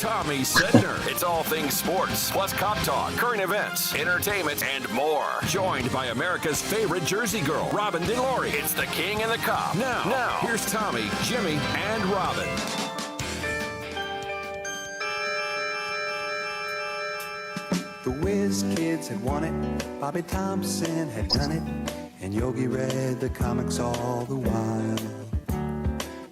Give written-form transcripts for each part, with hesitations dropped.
Tommy Sedner. It's all things sports, plus cop talk, current events, entertainment, and more. Joined by America's favorite Jersey girl, Robin DeLory. It's the King and the Cop. Now, here's Tommy, Jimmy, and Robin. The Whiz Kids had won it, Bobby Thompson had done it, and Yogi read the comics all the while.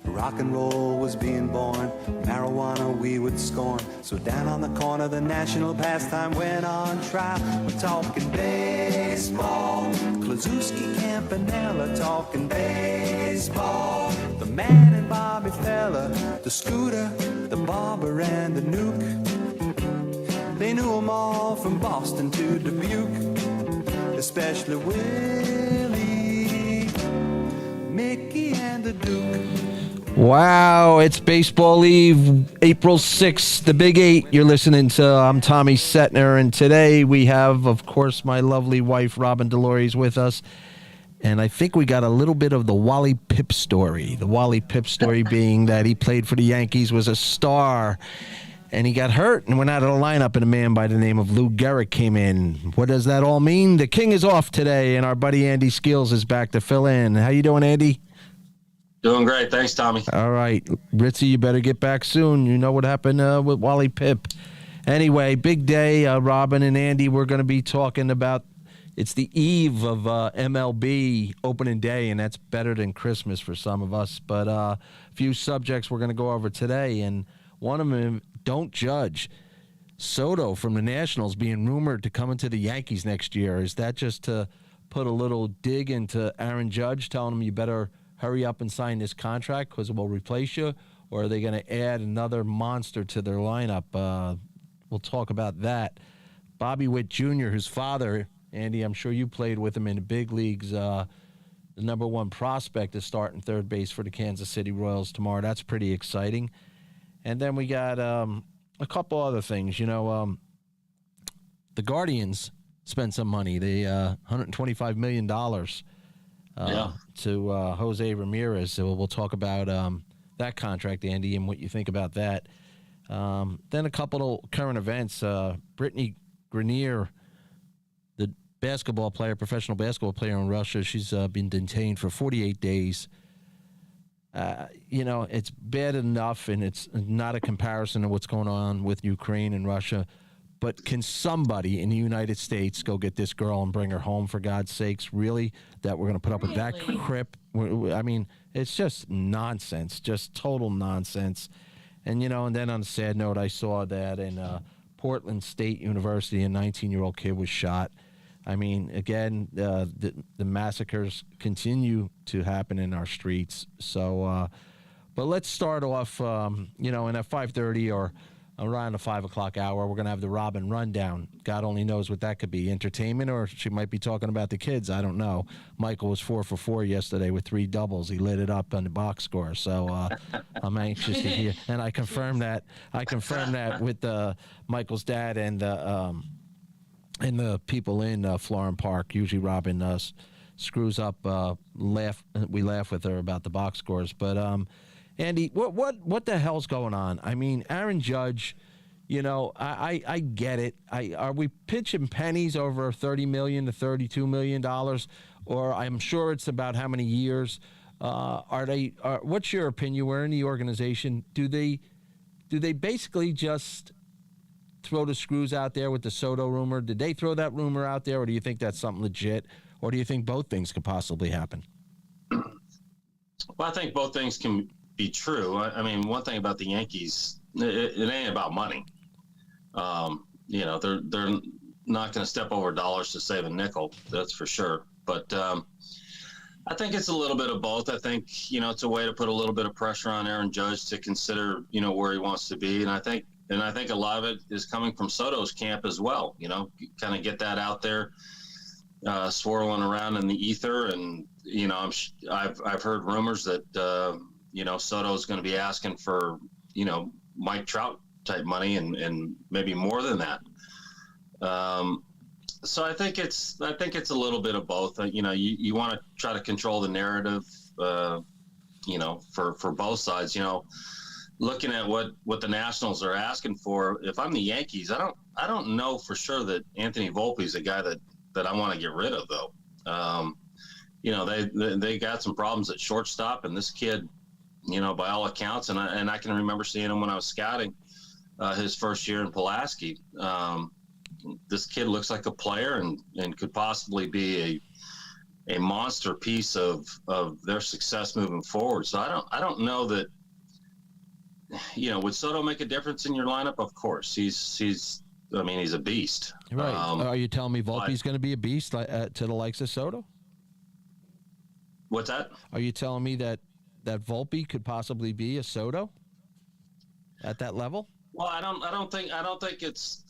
Rock and roll was being born, marijuana we would scorn. So down on the corner the national pastime went on trial. We're talking baseball, Klazuski, Campanella, talking baseball. The man and Bobby Fella, the Scooter, the Barber and the Nuke. They knew them all from Boston to Dubuque, especially Willie, Mickey and the Duke. Wow, it's Baseball Eve, April 6th, the Big 8. You're listening to I'm Tommy Setner, and today we have, of course, my lovely wife, Robin DeLory, with us. And I think we got a little bit of the Wally Pipp story. The Wally Pipp story being that he played for the Yankees, was a star, and he got hurt and went out of the lineup, and a man by the name of Lou Gehrig came in. What does that all mean? The King is off today, and our buddy Andy Skills is back to fill in. How you doing, Andy? Doing great. Thanks, Tommy. All right. Ritzy, you better get back soon. You know what happened with Wally Pipp. Anyway, big day. Robin and Andy, we're going to be talking about, it's the eve of MLB opening day, and that's better than Christmas for some of us. But a few subjects we're going to go over today, and one of them, don't judge. Soto from the Nationals being rumored to come into the Yankees next year. Is that just to put a little dig into Aaron Judge, telling him you better hurry up and sign this contract because it will replace you? Or are they going to add another monster to their lineup? We'll talk about that. Bobby Witt Jr., whose father, Andy, I'm sure you played with him in the big leagues, the number one prospect is starting third base for the Kansas City Royals tomorrow. That's pretty exciting. And then we got a couple other things. You know, the Guardians spent some money. They $125 million to Jose Ramirez. So we'll talk about that contract, Andy, and what you think about that. Then a couple of current events. Brittany Grenier, the basketball player, professional basketball player in Russia, she's been detained for 48 days. You know, it's bad enough, and it's not a comparison to what's going on with Ukraine and Russia. But can somebody in the United States go get this girl and bring her home, for God's sakes? Really? That we're going to put up with that crap? I mean, it's just nonsense, just total nonsense. And, you know, and then on a sad note, I saw that in Portland State University, a 19-year-old kid was shot. I mean, again, the massacres continue to happen in our streets. So, but let's start off, you know, in at 5:30 or around the 5 o'clock hour, we're going to have the Robin Rundown. God only knows what that could be, entertainment, or she might be talking about the kids. I don't know. Michael was 4 for 4 yesterday with 3 doubles. He lit it up on the box score. So I'm anxious to hear. And I confirmed that with Michael's dad and the people in Florham Park. Usually Robin screws up, we laugh with her about the box scores. But Andy, what the hell's going on? I mean, Aaron Judge, you know, I get it. Are we pitching pennies over $30 million to $32 million? Or I'm sure it's about how many years? What's your opinion? We're in the organization. Do they basically just throw the screws out there with the Soto rumor? Did they throw that rumor out there, or do you think that's something legit? Or do you think both things could possibly happen? Well, I think both things can be true. I mean, one thing about the Yankees, it ain't about money. You know, they're not going to step over dollars to save a nickel. That's for sure. But I think it's a little bit of both. I think, you know, it's a way to put a little bit of pressure on Aaron Judge to consider, you know, where he wants to be. And I think a lot of it is coming from Soto's camp as well. You know, kind of get that out there, swirling around in the ether. And, you know, I've heard rumors that, you know, Soto's going to be asking for, you know, Mike Trout type money and maybe more than that. So I think it's a little bit of both. You know, you want to try to control the narrative, you know, for both sides. You know, looking at what the Nationals are asking for, if I'm the Yankees, I don't know for sure that Anthony Volpe is a guy that I want to get rid of, though. They got some problems at shortstop, and this kid, by all accounts, and I can remember seeing him when I was scouting his first year in Pulaski. This kid looks like a player and could possibly be a monster piece of their success moving forward. So I don't know that. Would Soto make a difference in your lineup? Of course, he's a beast. Right. Are you telling me Volpe's going to be a beast to the likes of Soto? What's that? Are you telling me that Volpe could possibly be a Soto at that level? Well, I don't think it's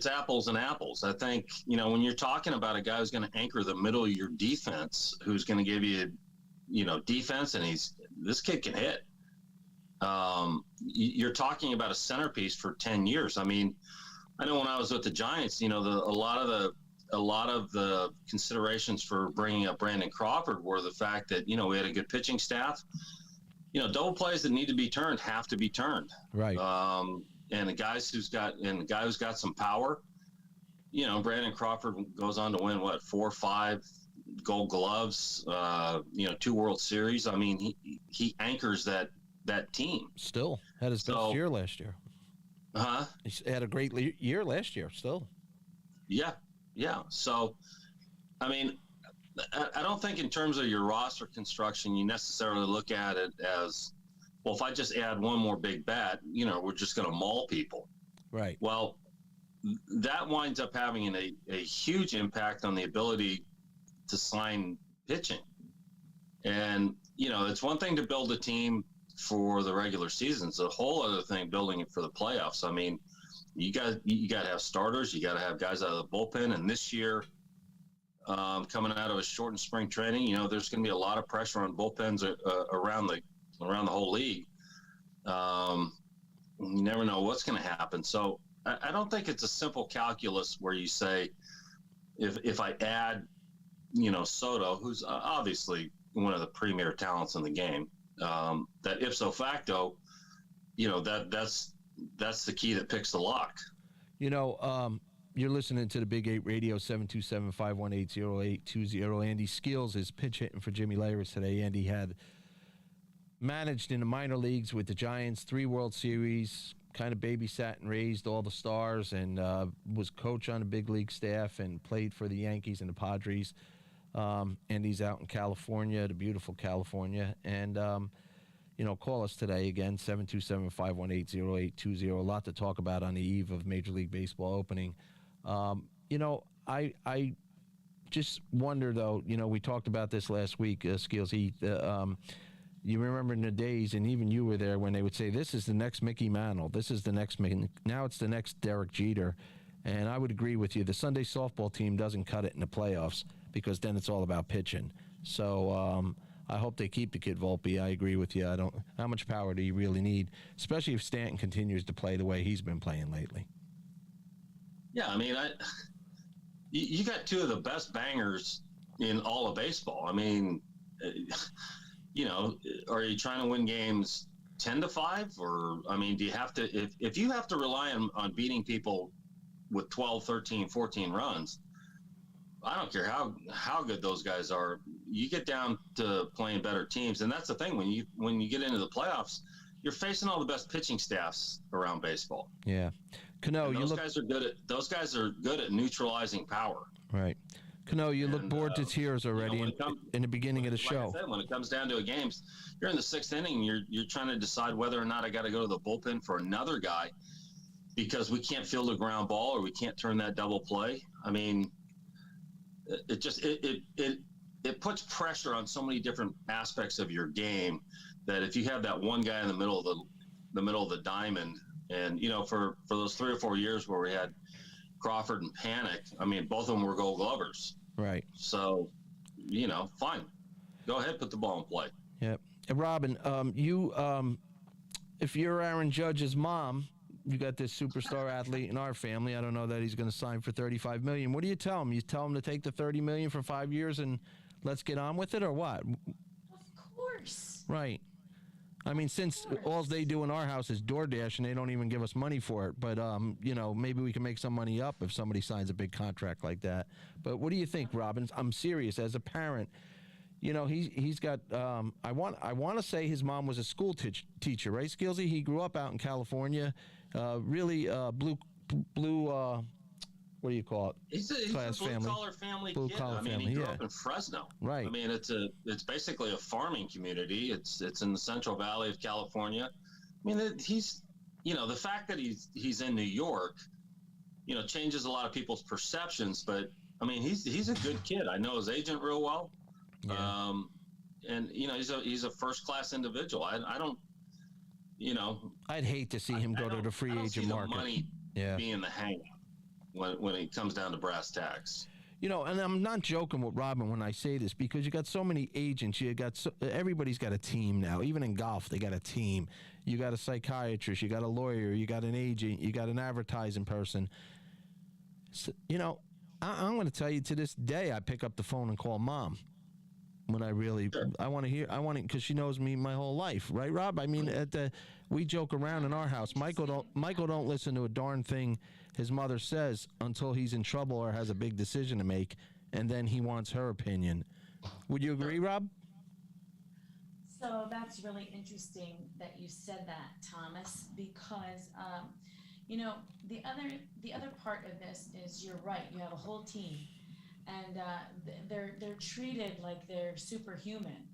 apples and apples. I think, when you're talking about a guy who's going to anchor the middle of your defense, who's going to give you, defense, and this kid can hit. You're talking about a centerpiece for 10 years. I mean, I know when I was with the Giants, a lot of the considerations for bringing up Brandon Crawford were the fact that, we had a good pitching staff. Double plays that need to be turned have to be turned. Right. And the guy who's got some power, Brandon Crawford goes on to win 4 or 5 Gold Gloves, 2 World Series. I mean, he anchors that team. Still had his best year last year. He had a great year last year. Still. Yeah. So, I mean, I don't think in terms of your roster construction, you necessarily look at it as, well, if I just add one more big bat, we're just going to maul people. Right. Well, that winds up having a huge impact on the ability to sign pitching. And, it's one thing to build a team for the regular season. It's a whole other thing building it for the playoffs. I mean, you got to have starters. You got to have guys out of the bullpen. And this year, coming out of a shortened spring training, there's going to be a lot of pressure on bullpens around the whole league. You never know what's going to happen. So I don't think it's a simple calculus where you say, if I add, Soto, who's obviously one of the premier talents in the game, that ipso facto, that's the key that picks the lock. You're listening to the Big 8 Radio, 727-518-0820. Andy Skills is pitch hitting for Jimmy Leyritz today. Andy had managed in the minor leagues with the Giants, 3 World Series, kind of babysat and raised all the stars, and was coach on the big league staff and played for the Yankees and the Padres. Andy's out in California, the beautiful California. And, call us today again, 727-518-0820. A lot to talk about on the eve of Major League Baseball opening. I just wonder, though, we talked about this last week, Skills. You remember in the days, and even you were there, when they would say, this is the next Mickey Mantle. This is the next Mickey. Now it's the next Derek Jeter. And I would agree with you. The Sunday softball team doesn't cut it in the playoffs because then it's all about pitching. So I hope they keep the kid Volpe. I agree with you. How much power do you really need, especially if Stanton continues to play the way he's been playing lately? Yeah, I mean, you got 2 of the best bangers in all of baseball. I mean, are you trying to win games 10-5, or do you have to? If you have to rely on beating people with 12, 13, 14 runs, I don't care how good those guys are. You get down to playing better teams, and that's the thing. When you get into the playoffs, you're facing all the best pitching staffs around baseball. Yeah, Cano, those guys are good at neutralizing power. Right, Cano, you look bored to tears already in the beginning of the show. I said, when it comes down to a game, you're in the 6th inning. You're trying to decide whether or not I got to go to the bullpen for another guy because we can't field a ground ball or we can't turn that double play. I mean, it puts pressure on so many different aspects of your game that if you have that one guy in the middle of the diamond, and for those 3 or 4 years where we had Crawford and Panic, both of them were Gold Glovers. Right. So, fine, go ahead, put the ball in play. Yep. And Robin, if you're Aaron Judge's mom, you got this superstar athlete in our family. I don't know that he's going to sign for $35 million. What do you tell him? You tell him to take the $30 million for 5 years and let's get on with it, or what? Of course. Right. I mean, since all they do in our house is DoorDash and they don't even give us money for it. But, maybe we can make some money up if somebody signs a big contract like that. But what do you think, Robin? I'm serious. As a parent, he's got, I want to say his mom was a school teacher, right, Skillsy? He grew up out in California, really blue, what do you call it? He's a blue-collar family kid. He grew up in Fresno. Right. I mean, it's basically a farming community. It's in the Central Valley of California. I mean, he's, the fact that he's in New York, changes a lot of people's perceptions. But I mean, he's a good kid. I know his agent real well. Yeah. And he's a first-class individual. I don't, I'd hate to see him go to the free agent market. Money being the hang when it comes down to brass tacks. And I'm not joking with Robin when I say this, because you got so many agents. Everybody's got a team now. Even in golf, they got a team. You got a psychiatrist, you got a lawyer, you got an agent, you got an advertising person. So, I'm going to tell you, to this day, I pick up the phone and call Mom when I really, sure. I want it because she knows me my whole life, right, Rob? I mean, we joke around in our house. Michael don't listen to a darn thing his mother says until he's in trouble or has a big decision to make, and then he wants her opinion. Would you agree, Rob? So that's really interesting that you said that, Thomas, because the other part of this is, you're right. You have a whole team. And they're treated like they're superhuman.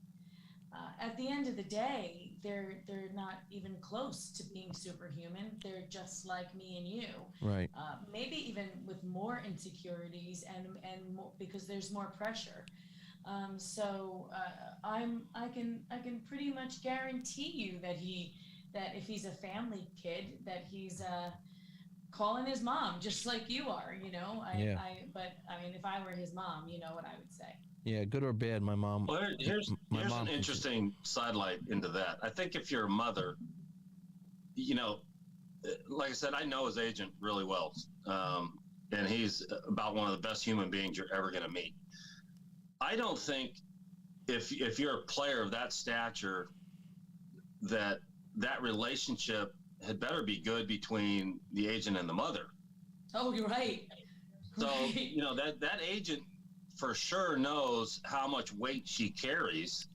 At the end of the day, they're not even close to being superhuman. They're just like me and you. Right. Maybe even with more insecurities and more, because there's more pressure. I can pretty much guarantee you that if he's a family kid, that he's calling his mom just like you are, but I mean, if I were his mom, you know what I would say. Yeah, good or bad, my mom. Well, here's an interesting sidelight into that. I think if you're a mother, like I said, I know his agent really well, and he's about one of the best human beings you're ever going to meet. I don't think if you're a player of that stature, that relationship had better be good between the agent and the mother. Oh, you're right. So, that agent for sure knows how much weight she carries.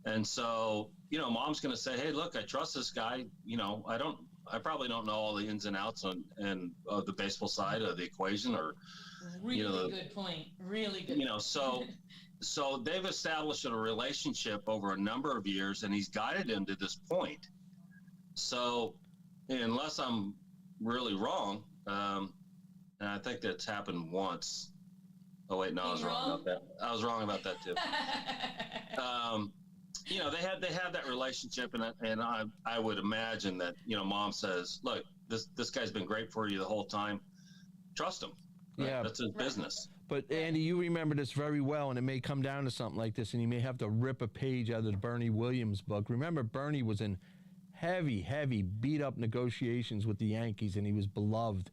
And so, mom's going to say, hey, look, I trust this guy. I probably don't know all the ins and outs of the baseball side of the equation, or really good point. Really good. So they've established a relationship over a number of years, and he's guided him to this point. So, unless I'm really wrong, and I think that's happened once. Oh wait, no, I was wrong about that. I was wrong about that too. They have that relationship, and I would imagine that mom says, look, this guy's been great for you the whole time. Trust him. Right? Yeah, that's his business. But Andy, you remember this very well, and it may come down to something like this, and you may have to rip a page out of the Bernie Williams book. Remember, Bernie was in heavy, beat-up negotiations with the Yankees, and he was beloved.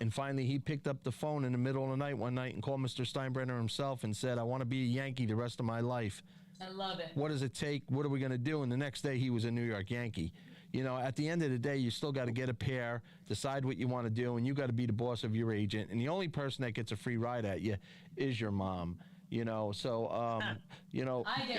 And finally, he picked up the phone in the middle of the night one night and called Mr. Steinbrenner himself and said, I want to be a Yankee the rest of my life. I love it. What does it take? What are we going to do? And the next day, he was a New York Yankee. At the end of the day, you still got to get a pair, decide what you want to do, and you got to be the boss of your agent. And the only person that gets a free ride at you is your mom. I get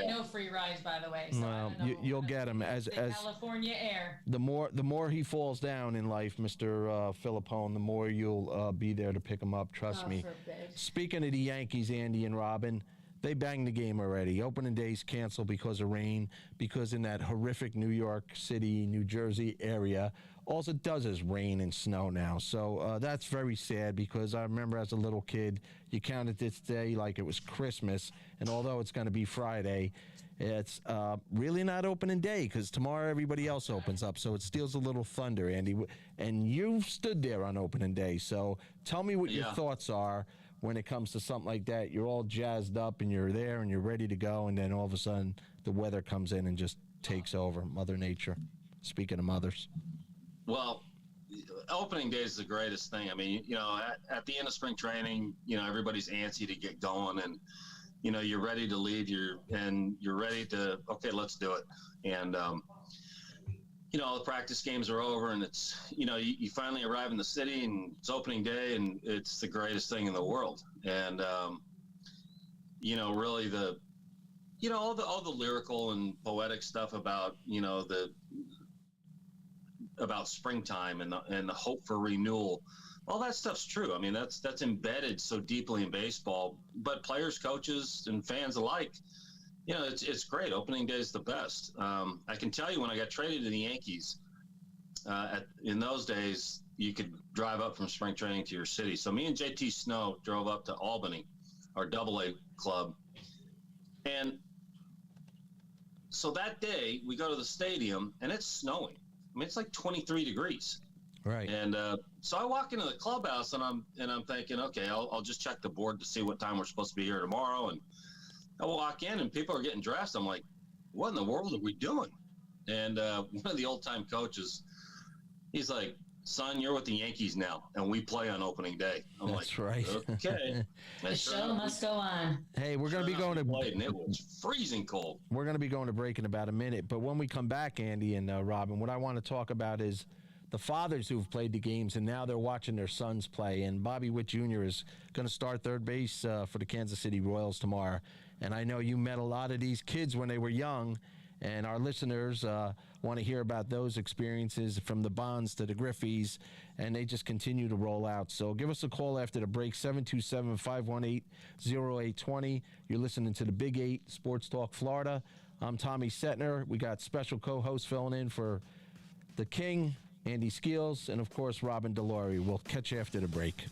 no free rides, by the way. So well, you'll get them as California air. The more he falls down in life, Mr. Philippone, the more you'll be there to pick him up. Trust me. Forbid. Speaking of the Yankees, Andy and Robin, they banged the game already. Opening day's canceled because of rain, because in that horrific New York City, New Jersey area, all it does is rain and snow now. So that's very sad, because I remember as a little kid, you counted this day like it was Christmas, and although it's going to be Friday, it's really not opening day, because tomorrow everybody else opens up, so it steals a little thunder, Andy. And you stood there on opening day, so tell me what your thoughts are when it comes to something like that. You're all jazzed up, and you're there, and you're ready to go, and then all of a sudden the weather comes in and just takes over. Mother Nature. Speaking of mothers. Well, opening day is the greatest thing. I mean, at the end of spring training, everybody's antsy to get going, and you're ready to leave. You're ready to, okay, let's do it. And, all the practice games are over, and it's, you finally arrive in the city, and it's opening day, and it's the greatest thing in the world. And, really all the lyrical and poetic stuff about, about springtime and the hope for renewal. All that stuff's true. I mean, that's embedded so deeply in baseball, but players, coaches, and fans alike, it's great. Opening day is the best. I can tell you, when I got traded to the Yankees, in those days, you could drive up from spring training to your city. So me and JT Snow drove up to Albany, our AA club. And so that day we go to the stadium, and it's snowing. I mean, it's like 23 degrees. Right. And so I walk into the clubhouse, and I'm thinking, okay, I'll just check the board to see what time we're supposed to be here tomorrow. And I walk in, and people are getting dressed. I'm like, what in the world are we doing? And one of the old time coaches, he's like, son, you're with the Yankees now, and we play on opening day. I'm That's like, right. okay. The show must go on. Hey, we're going to be going to played, and it was freezing cold. We're going to be going to break in about a minute, but when we come back, Andy and Robin, what I want to talk about is the fathers who've played the games, and now they're watching their sons play. And Bobby Witt Jr. is going to start third base for the Kansas City Royals tomorrow. And I know you met a lot of these kids when they were young, and our listeners want to hear about those experiences, from the Bonds to the Griffeys, and they just continue to roll out. So give us a call after the break, 727-518-0820. You're listening to the Big 8 Sports Talk Florida. I'm Tommy Setner. We got special co-hosts filling in for the King, Andy Skeels, and, of course, Robin DeLaurie. We'll catch you after the break.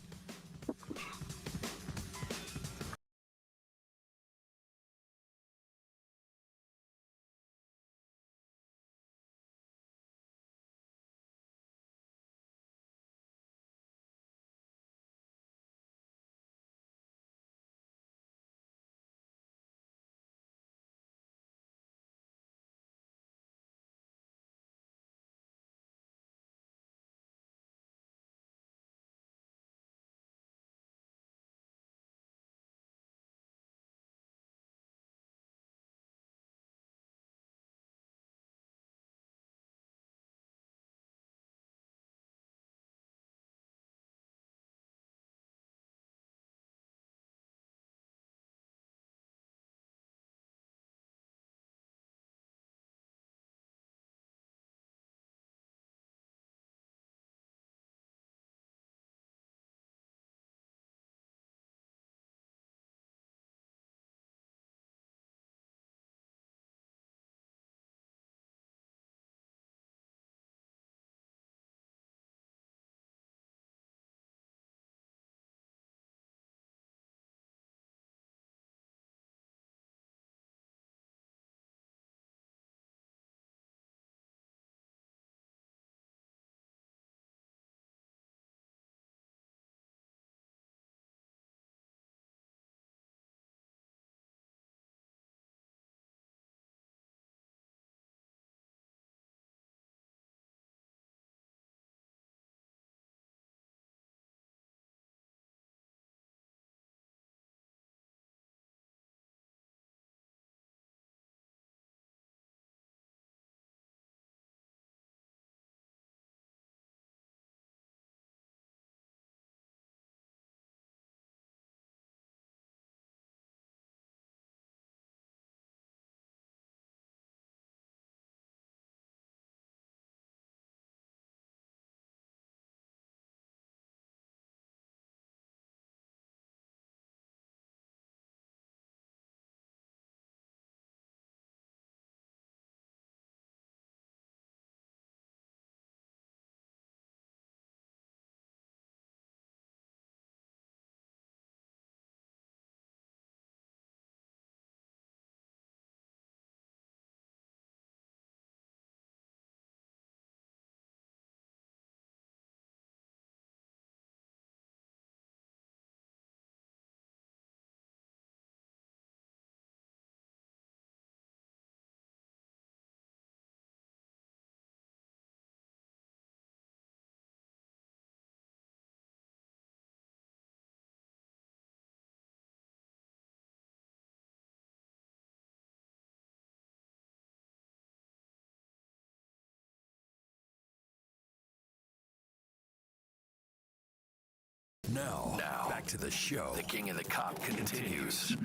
Now, back to the show. The King and the Cop continues.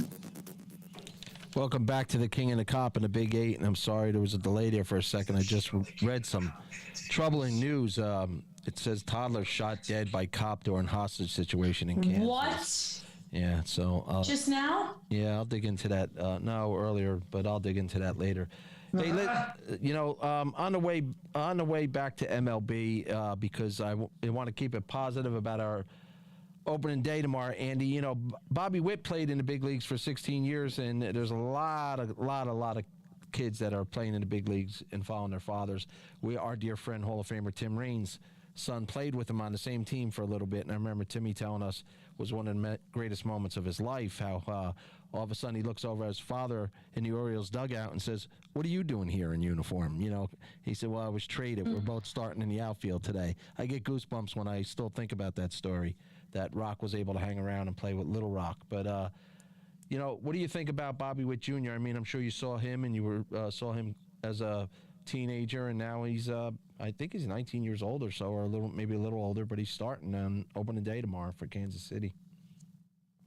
Welcome back to the King and the Cop and the Big 8. And I'm sorry there was a delay there for a second. I just read some troubling news. It says toddler shot dead by cop during hostage situation in Kansas. What? Yeah, so Just now? yeah, I'll dig into that. No, earlier, but I'll dig into that later. Hey, on the way back to MLB, because I want to keep it positive about our opening day tomorrow, Andy. You know, Bobby Witt played in the big leagues for 16 years, and there's a lot of kids that are playing in the big leagues and following their fathers. Our dear friend Hall of Famer Tim Raines' son played with him on the same team for a little bit, and I remember Timmy telling us was one of the greatest moments of his life, how all of a sudden he looks over at his father in the Orioles dugout and says, "What are you doing here in uniform?" You know, he said, "Well, I was traded. We're both starting in the outfield today." I get goosebumps when I still think about that story, that Rock was able to hang around and play with Little Rock. But, you know, what do you think about Bobby Witt Jr.? I mean, I'm sure you saw him, and you saw him as a teenager, and now he's, I think he's 19 years old or so, or maybe a little older, but he's starting on opening day tomorrow for Kansas City.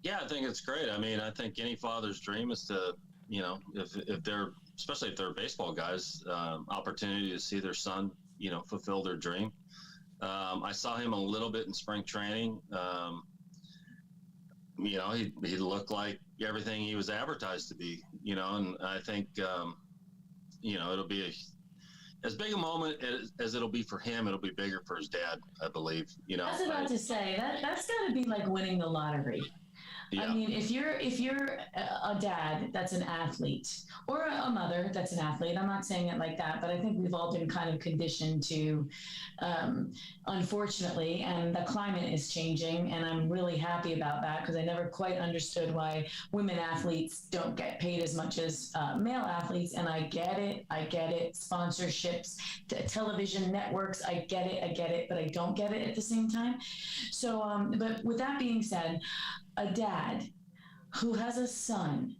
Yeah, I think it's great. I mean, I think any father's dream is to, you know, if they're, especially if they're baseball guys, opportunity to see their son, you know, fulfill their dream. I saw him a little bit in spring training. You know, he looked like everything he was advertised to be, you know, and I think, you know, it'll be as big a moment as it'll be for him. It'll be bigger for his dad, I believe. You know, I was about to say that's got to be like winning the lottery. Yeah. I mean, if you're a dad that's an athlete, or a mother that's an athlete, I'm not saying it like that, but I think we've all been kind of conditioned to, unfortunately, and the climate is changing, and I'm really happy about that, because I never quite understood why women athletes don't get paid as much as male athletes, and I get it, sponsorships, television networks, I get it, but I don't get it at the same time. So, but with that being said, a dad who has a son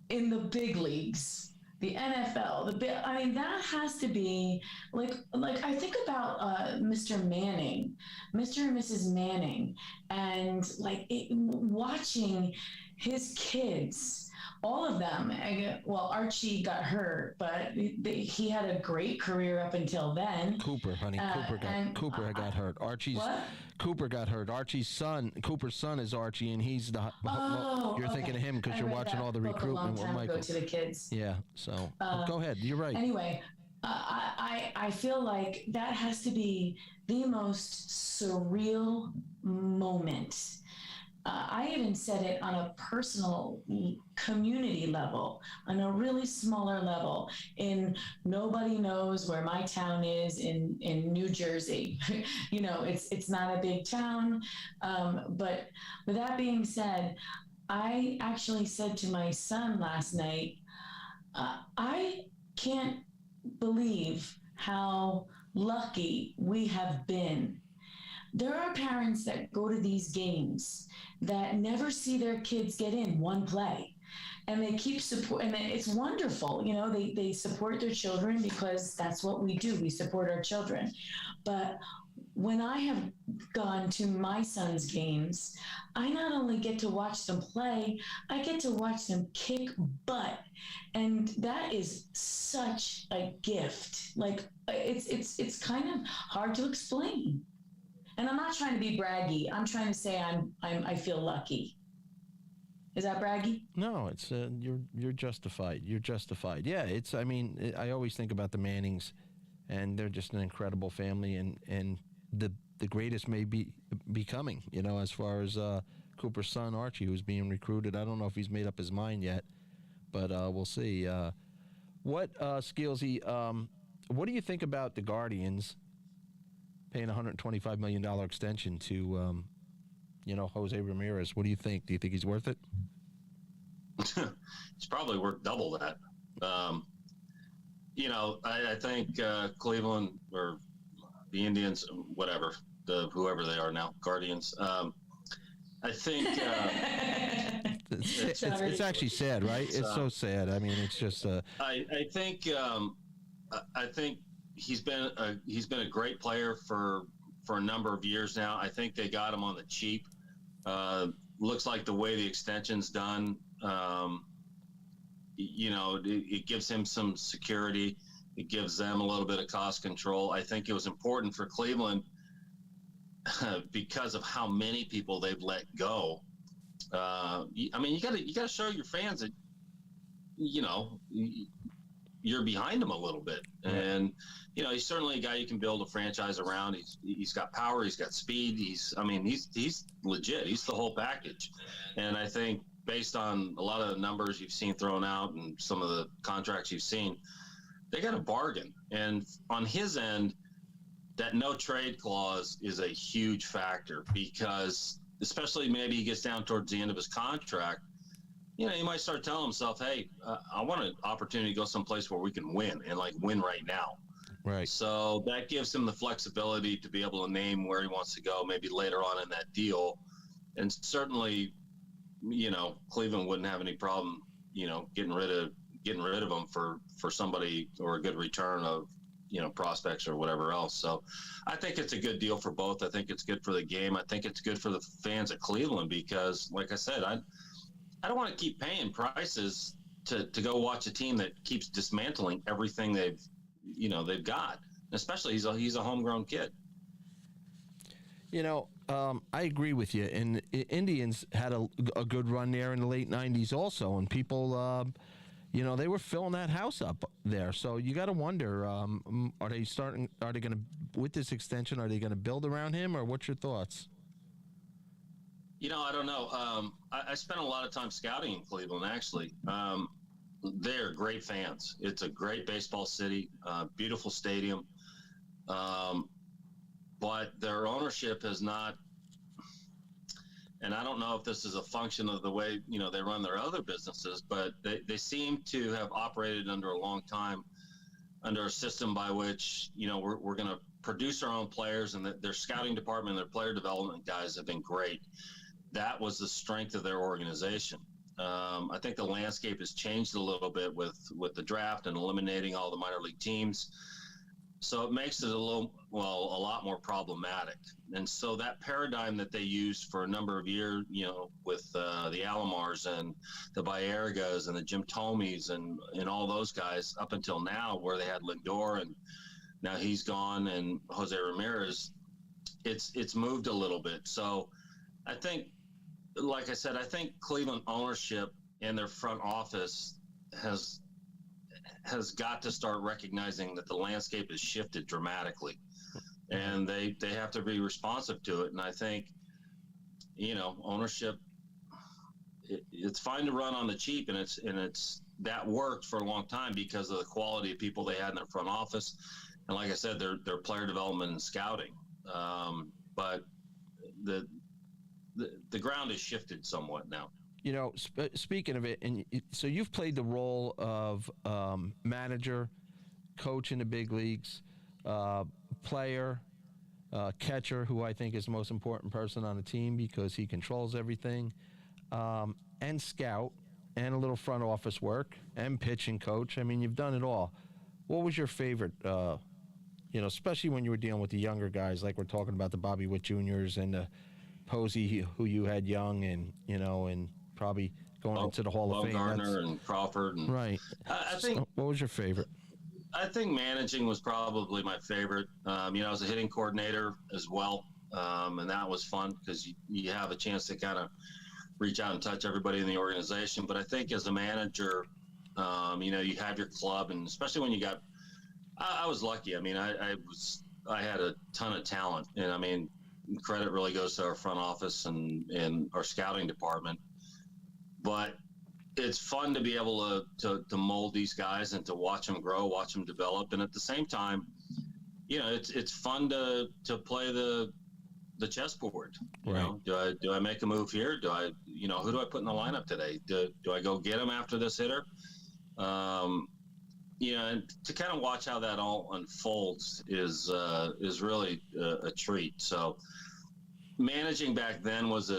in the big leagues, the NFL, I mean, that has to be like I think about Mr. Manning, Mr. and Mrs. Manning, and watching his kids. All of them. Well, Archie got hurt, but he had a great career up until then. Cooper, honey. Cooper got hurt. Cooper got hurt. Cooper's son is Archie, and he's the. You're thinking of him because you're watching all the recruitment with Michael. To the kids. Yeah. So go ahead. You're right. Anyway, I feel like that has to be the most surreal moment. I even said it on a personal community level, on a really smaller level, in nobody knows where my town is in New Jersey. You know, it's not a big town. But with that being said, I actually said to my son last night, I can't believe how lucky we have been. There are parents that go to these games that never see their kids get in one play, and they keep support, and it's wonderful. You know, they support their children because that's what we do. We support our children. But when I have gone to my son's games, I not only get to watch them play, I get to watch them kick butt. And that is such a gift. Like it's kind of hard to explain. And I'm not trying to be braggy. I'm trying to say I feel lucky. Is that braggy? No, it's you're justified. You're justified. Yeah, it's. I mean, I always think about the Mannings, and they're just an incredible family, and the greatest may be coming. You know, as far as Cooper's son Archie, who's being recruited. I don't know if he's made up his mind yet, but we'll see. What Skillsy? What do you think about the Guardians paying a $125 million extension to, Jose Ramirez? What do you think? Do you think he's worth it? It's probably worth double that. I think Cleveland or the Indians, whatever, whoever they are now, Guardians. I think it's actually sad, right? It's so sad. I mean, it's just. I think he's been a great player for for a number of years now. I think they got him on the cheap. Looks like the way the extension's done, it gives him some security. It gives them a little bit of cost control. I think it was important for Cleveland because of how many people they've let go. You got to show your fans that you're behind him a little bit. And he's certainly a guy you can build a franchise around. He's got power, he's got speed. He's legit. He's the whole package. And I think based on a lot of the numbers you've seen thrown out and some of the contracts you've seen, they got a bargain. And on his end, that no trade clause is a huge factor, because especially maybe he gets down towards the end of his contract, he might start telling himself, hey, I want an opportunity to go someplace where we can win and win right now. Right. So that gives him the flexibility to be able to name where he wants to go maybe later on in that deal. And certainly, Cleveland wouldn't have any problem, getting rid of him for somebody or a good return of, prospects or whatever else. So I think it's a good deal for both. I think it's good for the game. I think it's good for the fans at Cleveland, because like I said, I don't want to keep paying prices to go watch a team that keeps dismantling everything they've got. Especially he's a homegrown kid. I agree with you. And Indians had a good run there in the late 90s also, and people they were filling that house up there. So you got to wonder, are they going to, with this extension, are they going to build around him, or what's your thoughts? I don't know. I spent a lot of time scouting in Cleveland, actually. They're great fans. It's a great baseball city, beautiful stadium. But their ownership has not, and I don't know if this is a function of the way, they run their other businesses, but they seem to have operated under a long time under a system by which, we're going to produce our own players, and their scouting department, their player development guys have been great. That was the strength of their organization. I think the landscape has changed a little bit with the draft and eliminating all the minor league teams. So it makes it a lot more problematic. And so that paradigm that they used for a number of years, with the Alomars and the Baergas and the Jim Thomes and all those guys up until now, where they had Lindor and now he's gone, and Jose Ramirez, it's moved a little bit. So I think, like I said, I think Cleveland ownership and their front office has got to start recognizing that the landscape has shifted dramatically, and they have to be responsive to it. And I think, ownership, it's fine to run on the cheap, and it's that worked for a long time because of the quality of people they had in their front office. And like I said, their player development and scouting. But the ground has shifted somewhat now. Speaking of it, and so you've played the role of manager, coach in the big leagues, player, catcher, who I think is the most important person on the team because he controls everything, and scout, and a little front office work, and pitching coach. I mean, you've done it all. What was your favorite, especially when you were dealing with the younger guys, like we're talking about the Bobby Witt Jr.'s and the Posey, who you had young, and probably going into the Hall of Fame. Gardner and Crawford. And right. I think. So what was your favorite? I think managing was probably my favorite. I was a hitting coordinator as well, and that was fun because you have a chance to kind of reach out and touch everybody in the organization. But I think as a manager, you have your club, and especially when you got. I was lucky. I had a ton of talent, and credit really goes to our front office and our scouting department. But it's fun to be able to mold these guys and to watch them grow, watch them develop. And at the same time, it's fun to play the chessboard. Right. Do I make a move here? Do I, who do I put in the lineup today? Do I go get him after this hitter? And to kind of watch how that all unfolds is really a treat. So managing back then was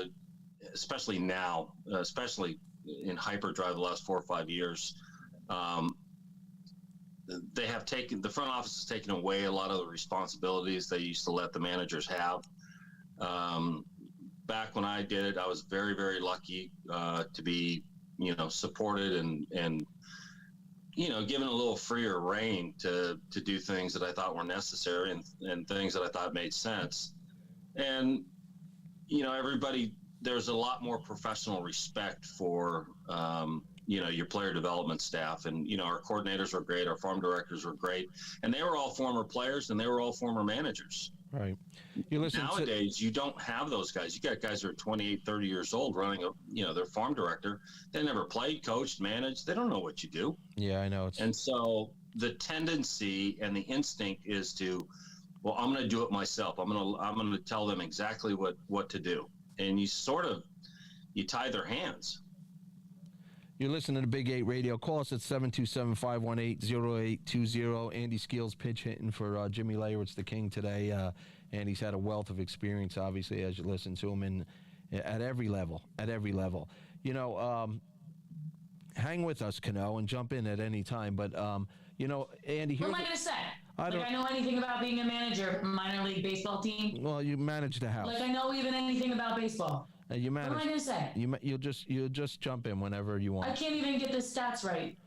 especially now, especially in hyperdrive the last 4 or 5 years, they have taken, the front office has taken away a lot of the responsibilities they used to let the managers have. Back when I did it, I was very, very lucky to be, supported and given a little freer reign to do things that I thought were necessary and things that I thought made sense. And, everybody, there's a lot more professional respect for, your player development staff. And, our coordinators were great. Our farm directors were great. And they were all former players and they were all former managers. Right. Nowadays, you don't have those guys. You got guys who are 28, 30 years old running their farm director. They never played, coached, managed. They don't know what you do. Yeah, I know. And so the tendency and the instinct is to, well, I'm going to do it myself. I'm going to tell them exactly what to do. And you tie their hands. You're listening to Big 8 Radio. Call us at 727-518-0820. Andy Skeels pitch hitting for Jimmy Leyritz, the King, today. And he's had a wealth of experience, obviously, as you listen to him, at every level. Hang with us, Cano, and jump in at any time. But, Andy, what am I going to say? I know anything about being a manager of a minor league baseball team? Well, you manage the house. I know even anything about baseball. You manage, what am I going to say? You'll just jump in whenever you want. I can't even get the stats right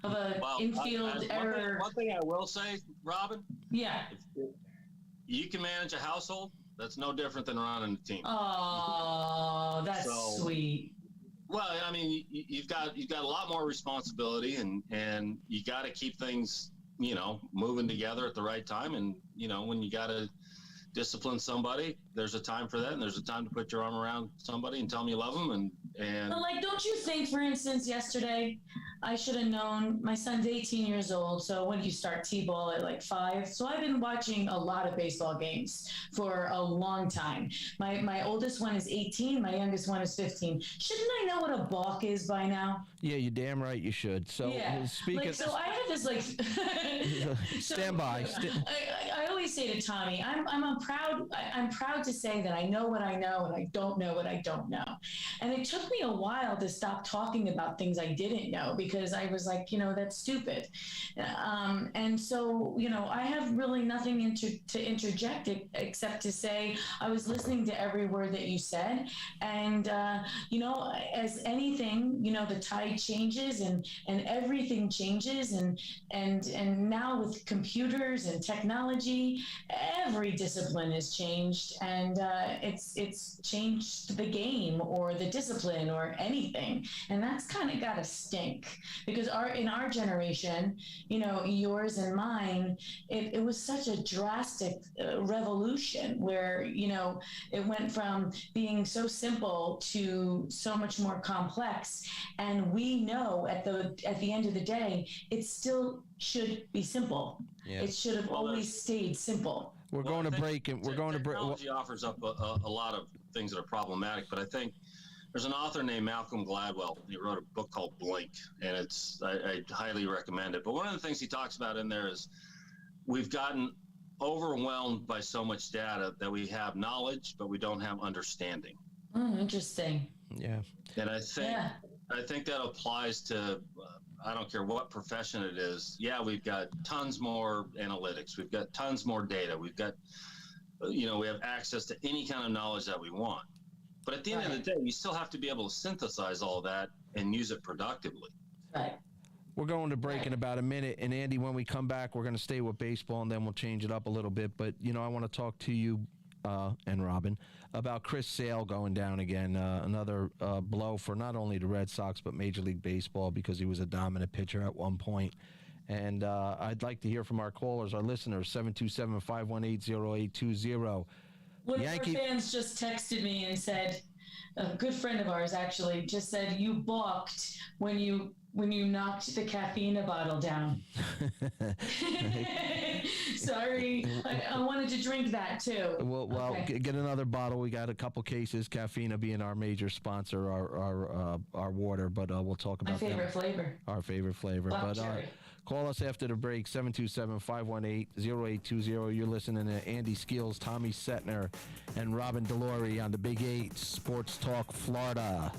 of infield error. One thing I will say, Robin. Yeah. You can manage a household. That's no different than running a team. Oh, that's sweet. Well, I mean, you've got a lot more responsibility, and you got to keep things, moving together at the right time. And when you got to discipline somebody, there's a time for that, and there's a time to put your arm around somebody and tell them you love them. And but don't you think, for instance, yesterday I should have known? My son's 18 years old, so when do you start t-ball at 5? So I've been watching a lot of baseball games for a long time. My oldest one is 18, my youngest one is 15. Shouldn't I know what a balk is by now? Yeah, you're damn right you should. So yeah. So I have this stand by. I always say to Tommy, I'm proud to say that I know what I know and I don't know what I don't know. And it took me a while to stop talking about things I didn't know, because I was like, that's stupid. And so, I have really nothing to interject except to say I was listening to every word that you said. And, as anything, the tide changes and everything changes. And now with computers and technology, every discipline is changed, and it's changed the game or the discipline or anything. And that's kind of got to stink, because in our generation, yours and mine, it was such a drastic revolution where, it went from being so simple to so much more complex. And we know at the end of the day, it still should be simple. Yeah. It should have always stayed simple. We're going to break, and we're going to break. Technology offers up a lot of things that are problematic, but I think there's an author named Malcolm Gladwell. He wrote a book called Blink, and I highly recommend it. But one of the things he talks about in there is we've gotten overwhelmed by so much data that we have knowledge, but we don't have understanding. Interesting. Yeah. And I think that applies to I don't care what profession it is. Yeah, we've got tons more analytics. We've got tons more data. We've got, we have access to any kind of knowledge that we want. But at the end of the day, you still have to be able to synthesize all that and use it productively. Right. We're going to break in about a minute. And, Andy, when we come back, we're going to stay with baseball, and then we'll change it up a little bit. But, I want to talk to you and Robin about Chris Sale going down again. Another blow for not only the Red Sox but Major League Baseball, because he was a dominant pitcher at one point. And I'd like to hear from our callers, our listeners, 727-518-0820. One of our fans just texted me and said, a good friend of ours actually just said, you balked when you knocked the caffeine bottle down. Sorry, I wanted to drink that too. Well, okay. Get another bottle. We got a couple cases. Caffeina being our major sponsor, our water, but we'll talk about my favorite flavor. Our favorite flavor. Black cherry. Call us after the break, 727-518-0820. You're listening to Andy Skeels, Tommy Setner, and Robin Delory on the Big 8 Sports Talk Florida.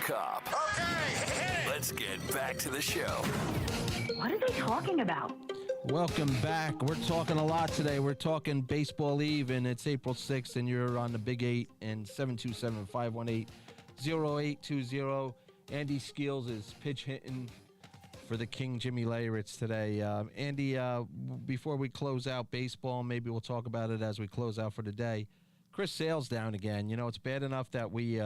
Cup. Okay, let's get back to the show. What are they talking about? Welcome back. We're talking a lot today. We're talking Baseball Eve, and it's April 6th, and you're on the Big 8 and 727-518-0820. Andy Skills is pitch hitting for the King, Jimmy Leyritz, today. Andy, before we close out baseball, maybe we'll talk about it as we close out for the day. Chris Sale's down again. You know, it's bad enough that we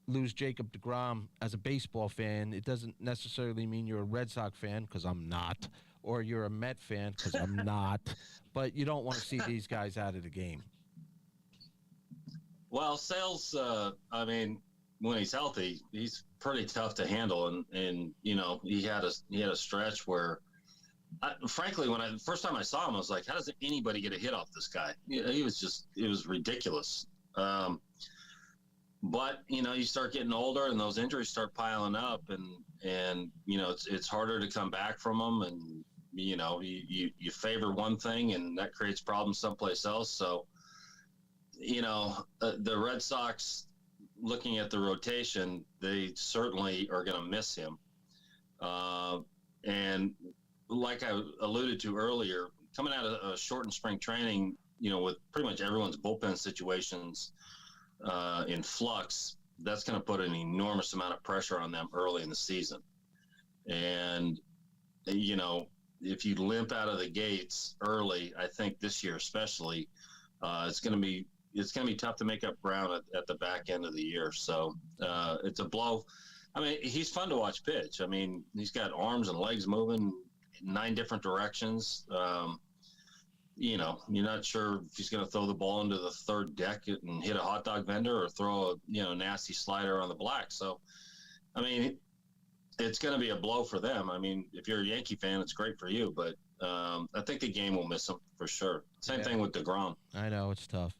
lose Jacob deGrom as a baseball fan. It doesn't necessarily mean you're a Red Sox fan, because I'm not, or you're a Met fan, because I'm not. But you don't want to see these guys out of the game. Well, Sales, I mean, when he's healthy, he's pretty tough to handle, and you know, he had a stretch where, frankly, when first time I saw him, I was like, how does anybody get a hit off this guy? He was just, it was ridiculous. But you know, you start getting older, and those injuries start piling up, and you know, it's harder to come back from them, and you know, you favor one thing, and that creates problems someplace else. So, you know, the Red Sox, looking at the rotation, they certainly are going to miss him. And like I alluded to earlier, coming out of a shortened spring training, you know, with pretty much everyone's bullpen situations in flux, that's going to put an enormous amount of pressure on them early in the season. And, you know, if you limp out of the gates early, I think this year especially, it's going to be tough to make up ground at the back end of the year. So it's a blow. I mean, he's fun to watch pitch. I mean, he's got arms and legs moving in 9 different directions. You know, you're not sure if he's going to throw the ball into the third deck and hit a hot dog vendor, or throw a, you know, nasty slider on the black. So, I mean, it's going to be a blow for them. I mean, if you're a Yankee fan, it's great for you, but I think the game will miss him for sure. Same thing with deGrom. I know, it's tough.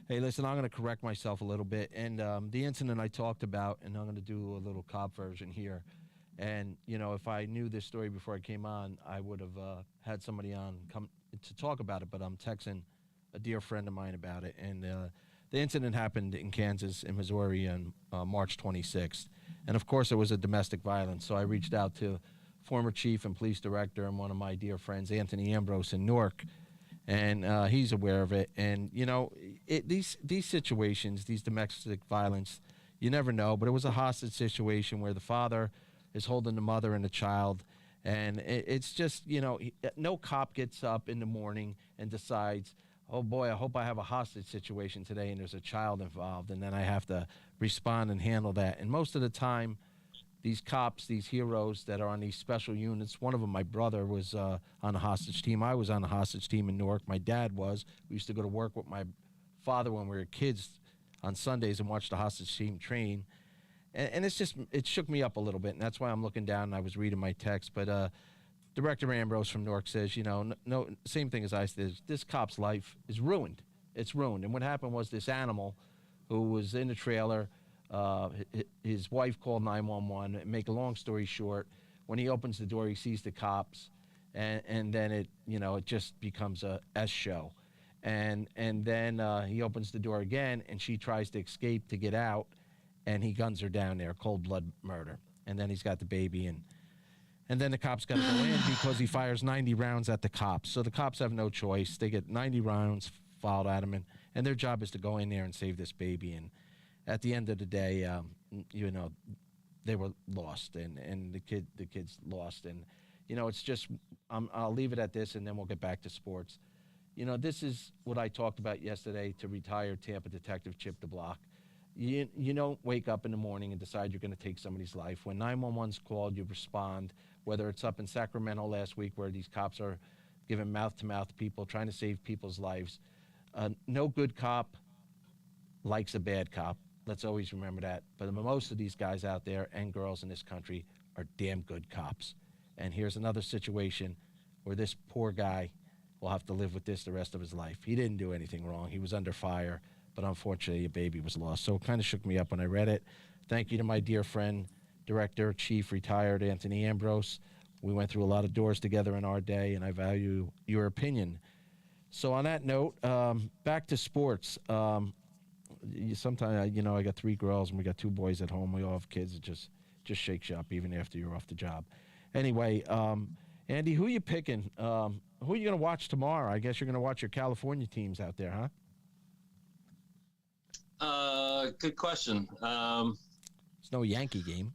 Hey, listen, I'm going to correct myself a little bit. And the incident I talked about, and I'm going to do a little cop version here. And, you know, if I knew this story before I came on, I would have had somebody on come to talk about it. But I'm texting a dear friend of mine about it. And the incident happened in Kansas, in Missouri, on March 26th. And, of course, it was a domestic violence. So I reached out to former chief and police director and one of my dear friends, Anthony Ambrose, in Newark. And he's aware of it. And, you know, these situations, these domestic violence, you never know. But it was a hostage situation where the father is holding the mother and the child. And it's just, you know, no cop gets up in the morning and decides, oh, boy, I hope I have a hostage situation today and there's a child involved. And then I have to respond and handle that. And most of the time, these cops, these heroes that are on these special units, one of them, my brother, was on the hostage team. I was on the hostage team in Newark. My dad was. We used to go to work with my father when we were kids on Sundays and watch the hostage team train. And it's just, it shook me up a little bit. And that's why I'm looking down and I was reading my text. But Director Ambrose from Newark says, you know, no, same thing as I said, this cop's life is ruined. It's ruined. And what happened was this animal who was in the trailer, his wife called 911. Make a long story short, when he opens the door, he sees the cops, and then it, you know, it just becomes a S show, and then he opens the door again, and she tries to escape to get out, and he guns her down there, cold blood murder, and then he's got the baby, and then the cops got to go in because he fires 90 rounds at the cops. So the cops have no choice. They get 90 rounds fired at them, and their job is to go in there and save this baby. And at the end of the day, you know, they were lost, and the kids lost. And, you know, it's just, I'll leave it at this, and then we'll get back to sports. You know, this is what I talked about yesterday to retired Tampa detective Chip DeBlock. You don't wake up in the morning and decide you're going to take somebody's life. When 911's called, you respond, whether it's up in Sacramento last week where these cops are giving mouth-to-mouth to people, trying to save people's lives. No good cop likes a bad cop. Let's always remember that. But most of these guys out there and girls in this country are damn good cops. And here's another situation where this poor guy will have to live with this the rest of his life. He didn't do anything wrong. He was under fire, but unfortunately a baby was lost. So it kind of shook me up when I read it. Thank you to my dear friend, Director, Chief, retired Anthony Ambrose. We went through a lot of doors together in our day, and I value your opinion. So on that note, back to sports. sometimes, I got 3 girls and we got 2 boys at home. We all have kids. It just shakes you up even after you're off the job. Anyway, Andy, who are you picking? Who are you going to watch tomorrow? I guess you're going to watch your California teams out there, huh? Good question. It's no Yankee game.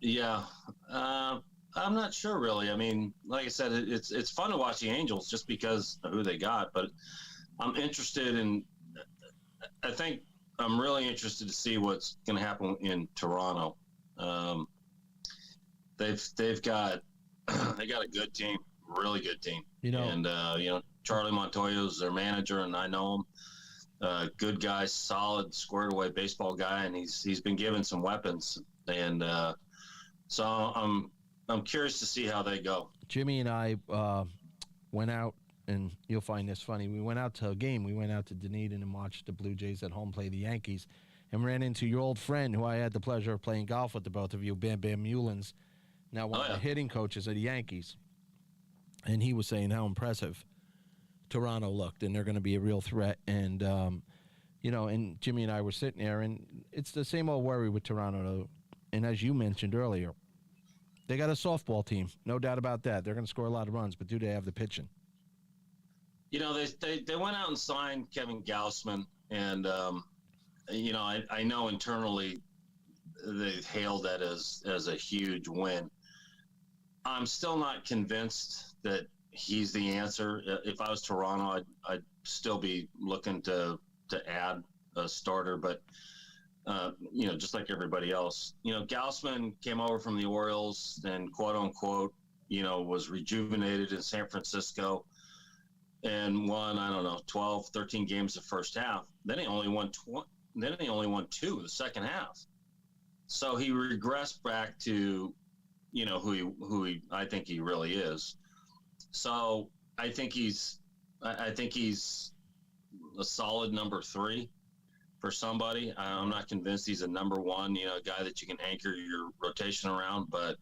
Yeah. I'm not sure, really. I mean, like I said, it's fun to watch the Angels just because of who they got, but I'm interested in – I think I'm really interested to see what's going to happen in Toronto. They've got they got a good team, really good team. And Charlie Montoya's their manager, and I know him. Good guy, solid, squared away baseball guy, and he's been given some weapons, and so I'm curious to see how they go. Jimmy and I went out, and you'll find this funny. We went out to a game. We went out to Dunedin and watched the Blue Jays at home play the Yankees, and ran into your old friend who I had the pleasure of playing golf with, the both of you, Bam Bam Mullins, now one of the hitting coaches of the Yankees. And he was saying how impressive Toronto looked, and they're going to be a real threat. And, and Jimmy and I were sitting there, and it's the same old worry with Toronto. And as you mentioned earlier, they got a softball team, no doubt about that. They're going to score a lot of runs, but do they have the pitching? They went out and signed Kevin Gausman, and I know internally they hailed that as a huge win. I'm still not convinced that he's the answer. If I was Toronto, I'd still be looking to add a starter, but just like everybody else, Gausman came over from the Orioles and quote unquote, was rejuvenated in San Francisco and won, 12, 13 games the first half. Then he only won 2 the second half. So he regressed back to, who he I think he really is. So I think he's a solid number 3 for somebody. I'm not convinced he's a number 1, a guy that you can anchor your rotation around, but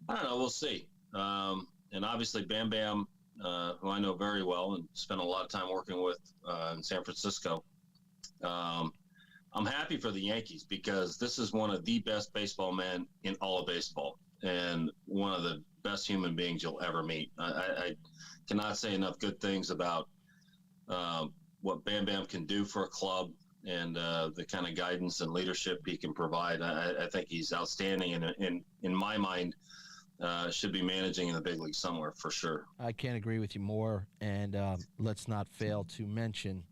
I don't know. We'll see. And obviously Bam Bam, who I know very well and spent a lot of time working with in San Francisco. I'm happy for the Yankees because this is one of the best baseball men in all of baseball and one of the best human beings you'll ever meet. I cannot say enough good things about what Bam Bam can do for a club and the kind of guidance and leadership he can provide. I think he's outstanding, and in my mind, should be managing in the big league somewhere for sure. I can't agree with you more, and let's not fail to mention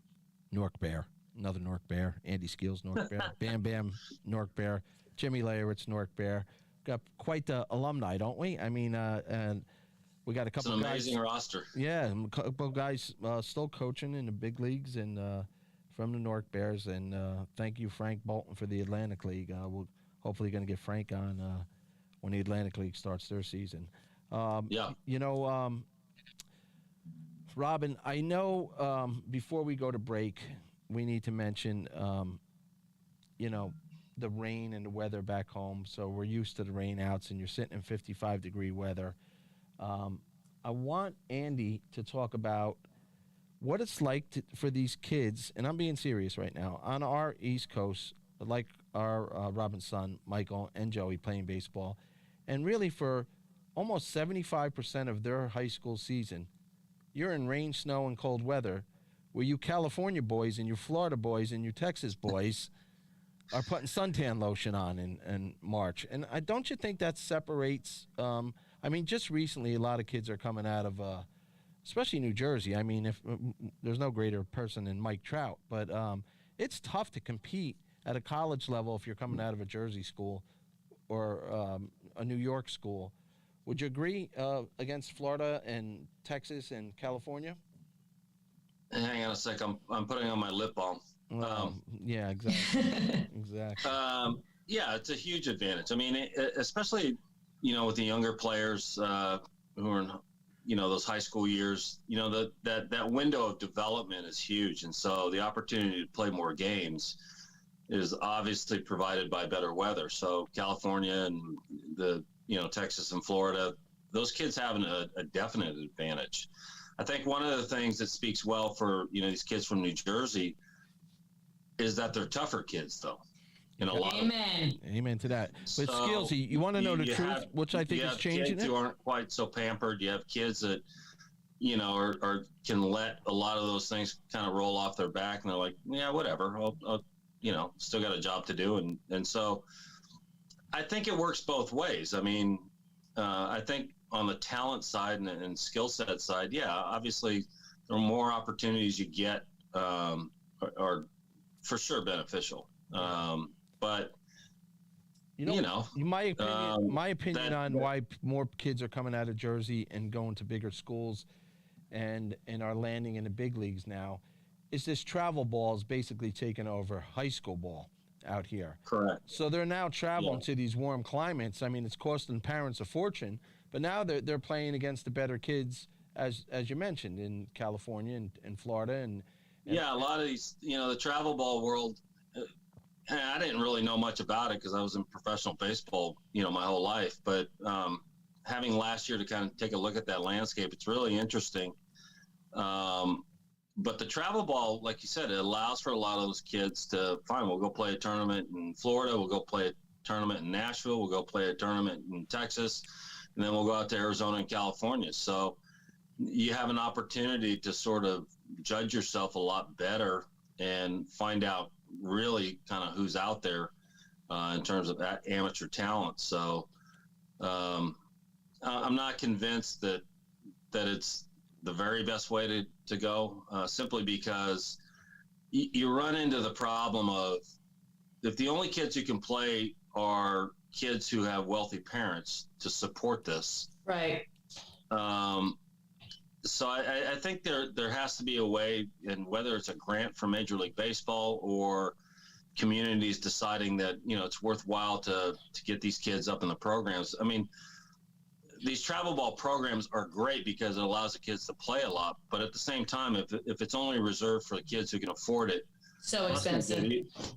Nork Bear, another Nork Bear, Andy Skeels Nork Bear, Bam Bam Nork Bear, Jimmy Leyritz Nork Bear. Got quite the alumni, don't we? I mean, and we got a couple of guys. It's an amazing roster. Yeah, a couple of guys still coaching in the big leagues and from the Nork Bears. And thank you, Frank Bolton, for the Atlantic League. We'll hopefully going to get Frank on when the Atlantic League starts their season. Robin, I know before we go to break, we need to mention, the rain and the weather back home. So we're used to the rain outs, and you're sitting in 55-degree weather. I want Andy to talk about what it's like for these kids, and I'm being serious right now, on our East Coast, like our Robin's son, Michael, and Joey playing baseball, and really for almost 75% of their high school season, you're in rain, snow, and cold weather, where you California boys and you Florida boys and you Texas boys are putting suntan lotion on in March. And don't you think that separates just recently a lot of kids are coming out of especially New Jersey. I mean, if there's no greater person than Mike Trout, but it's tough to compete at a college level if you're coming out of a Jersey school or a New York school. Would you agree against Florida and Texas and California? Hang on a sec. I'm putting on my lip balm. Yeah, exactly. Exactly. Yeah, it's a huge advantage. I mean, especially, with the younger players who are in, those high school years, that window of development is huge. And so the opportunity to play more games is obviously provided by better weather. So California and the, Texas and Florida, those kids have a definite advantage. I think one of the things that speaks well for, these kids from New Jersey is that they're tougher kids, though. In a lot. Amen. Amen to that. But So, Skillsy, you want to know the truth, which I think you is have changing kids it? who aren't quite so pampered. You have kids that, are can let a lot of those things kind of roll off their back, and they're like, yeah, whatever. I'll still got a job to do, and so I think it works both ways. I mean, I think on the talent side and skill set side, yeah, obviously the more opportunities you get are for sure beneficial. But my opinion that- on why more kids are coming out of Jersey and going to bigger schools and are landing in the big leagues now is this travel ball is basically taking over high school ball out here. Correct. So they're now traveling to these warm climates. I mean, it's costing parents a fortune, but now they're playing against the better kids, as you mentioned, in California and Florida and yeah, a lot of these, the travel ball world. I didn't really know much about it because I was in professional baseball, my whole life. But having last year to kind of take a look at that landscape, it's really interesting. But the travel ball, like you said, it allows for a lot of those kids to, fine, we'll go play a tournament in Florida, we'll go play a tournament in Nashville, we'll go play a tournament in Texas, and then we'll go out to Arizona and California. So you have an opportunity to sort of judge yourself a lot better and find out really kind of who's out there in terms of amateur talent. So I'm not convinced that it's the very best way to go, simply because you run into the problem of if the only kids who can play are kids who have wealthy parents to support this. Right. So I think there has to be a way, and whether it's a grant from Major League Baseball or communities deciding that, it's worthwhile to get these kids up in the programs. I mean, these travel ball programs are great because it allows the kids to play a lot, but at the same time, if it's only reserved for the kids who can afford it, So expensive.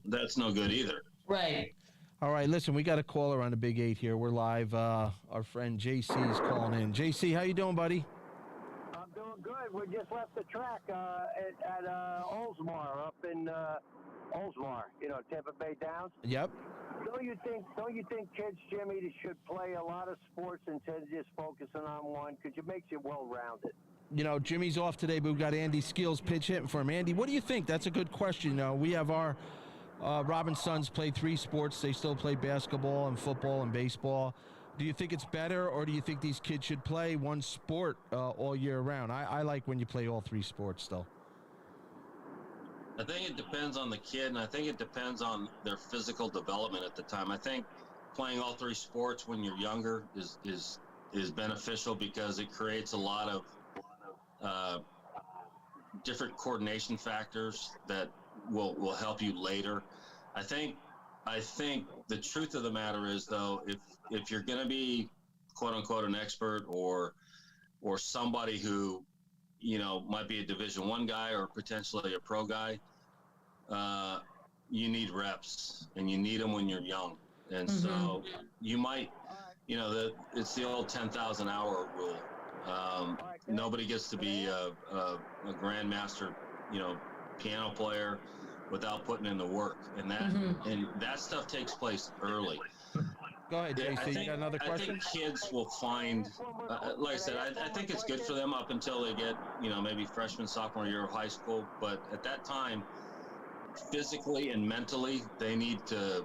that's no good either. Right. All right, listen, we got a caller on the Big 8 here. We're live. Our friend JC is calling in. JC, how you doing, buddy? I'm doing good. We just left the track at Oldsmar up in Oldsmar, Tampa Bay Downs. Yep. Don't you think kids, Jimmy, should play a lot of sports instead of just focusing on one? Because it makes you well-rounded. Jimmy's off today, but we've got Andy Skills pitch hitting for him. Andy, what do you think? That's a good question. We have our Robin's sons play 3 sports. They still play basketball and football and baseball. Do you think it's better, or do you think these kids should play one sport all year round? I like when you play all 3 sports, though. I think it depends on the kid, and I think it depends on their physical development at the time. I think playing all 3 sports when you're younger is beneficial because it creates a lot of different coordination factors that will help you later. I think the truth of the matter is, though, if you're going to be quote unquote an expert or somebody who might be a Division I guy or potentially a pro guy, you need reps, and you need them when you're young. And so you might, it's the old 10,000 hour rule. Nobody gets to be a grandmaster, piano player without putting in the work, and that stuff takes place early. Go ahead, JC. You got another question? I think kids will find, like I said, I think it's good for them up until they get, maybe freshman, sophomore year of high school. But at that time, physically and mentally, they need to,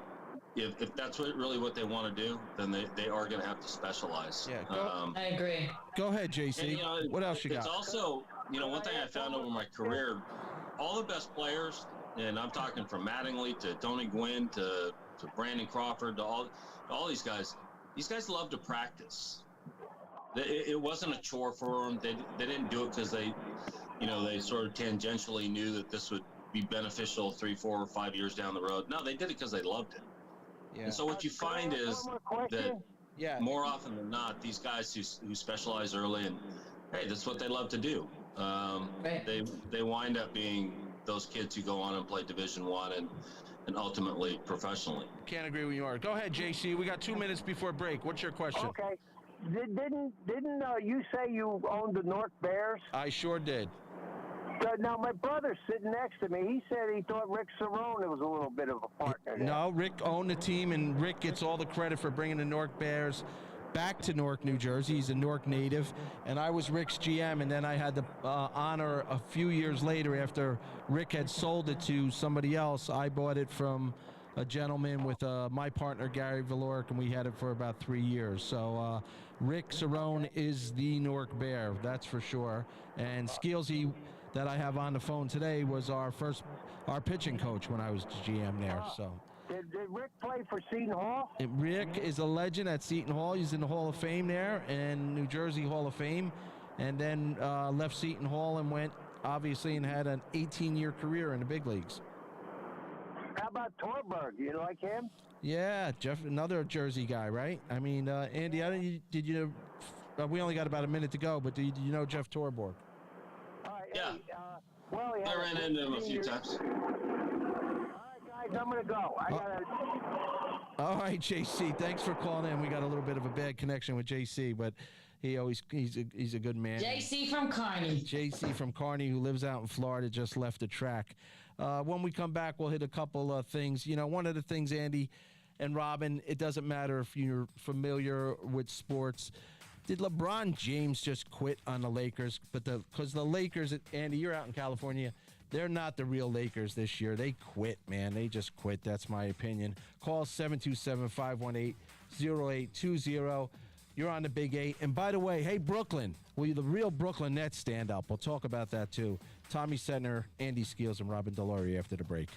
if that's really what they want to do, then they are going to have to specialize. Yeah, I agree. Go ahead, JC. And, what else you got? It's also, one thing I found over my career, all the best players, and I'm talking from Mattingly to Tony Gwynn to Brandon Crawford to all these guys love to practice. It wasn't a chore for them. They didn't do it because they sort of tangentially knew that this would be beneficial 3, 4, or 5 years down the road. No, they did it because they loved it. Yeah. And so what you find is that more often than not, these guys who specialize early and, hey, that's what they love to do. Right. They wind up being those kids who go on and play Division I and ultimately professionally. Can't agree with you are. Go ahead, JC. We got 2 minutes before break. What's your question? Okay. Didn't you say you owned the North Bears? I sure did. Now, my brother's sitting next to me. He said he thought Rick Cerrone was a little bit of a partner there. No, Rick owned the team, and Rick gets all the credit for bringing the Newark Bears back to Newark, New Jersey. He's a Newark native, and I was Rick's GM, and then I had the honor a few years later, after Rick had sold it to somebody else, I bought it from a gentleman with my partner, Gary Valoric, and we had it for about 3 years. So Rick Cerrone is the Newark Bear, that's for sure. And Skeelsy, that I have on the phone today, was our pitching coach when I was GM there. So. Did Rick play for Seton Hall? Rick is a legend at Seton Hall. He's in the Hall of Fame there, and New Jersey Hall of Fame, and then left Seton Hall and went, obviously, and had an 18-year career in the big leagues. How about Torberg? You like him? Yeah, Jeff, another Jersey guy, right? I mean, Andy, did you? We only got about a minute to go, but did you know Jeff Torborg? All right, Yeah. Hey, well, I ran into him a few times. Guys, I'm gonna go. I gotta. All right, JC, thanks for calling in. We got a little bit of a bad connection with JC, but he's a good man. JC from Kearney. JC from Kearney, who lives out in Florida, just left the track. When we come back, we'll hit a couple of things. You know, one of the things, Andy and Robin, it doesn't matter if you're familiar with sports. Did LeBron James just quit on the Lakers? Because the Lakers, Andy, you're out in California. They're not the real Lakers this year. They quit, man. They just quit. That's my opinion. Call 727-518-0820. You're on the Big 8. And by the way, hey, Brooklyn, will you the real Brooklyn Nets stand up? We'll talk about that, too. Tommy Setner, Andy Skeels, and Robin Delory after the break.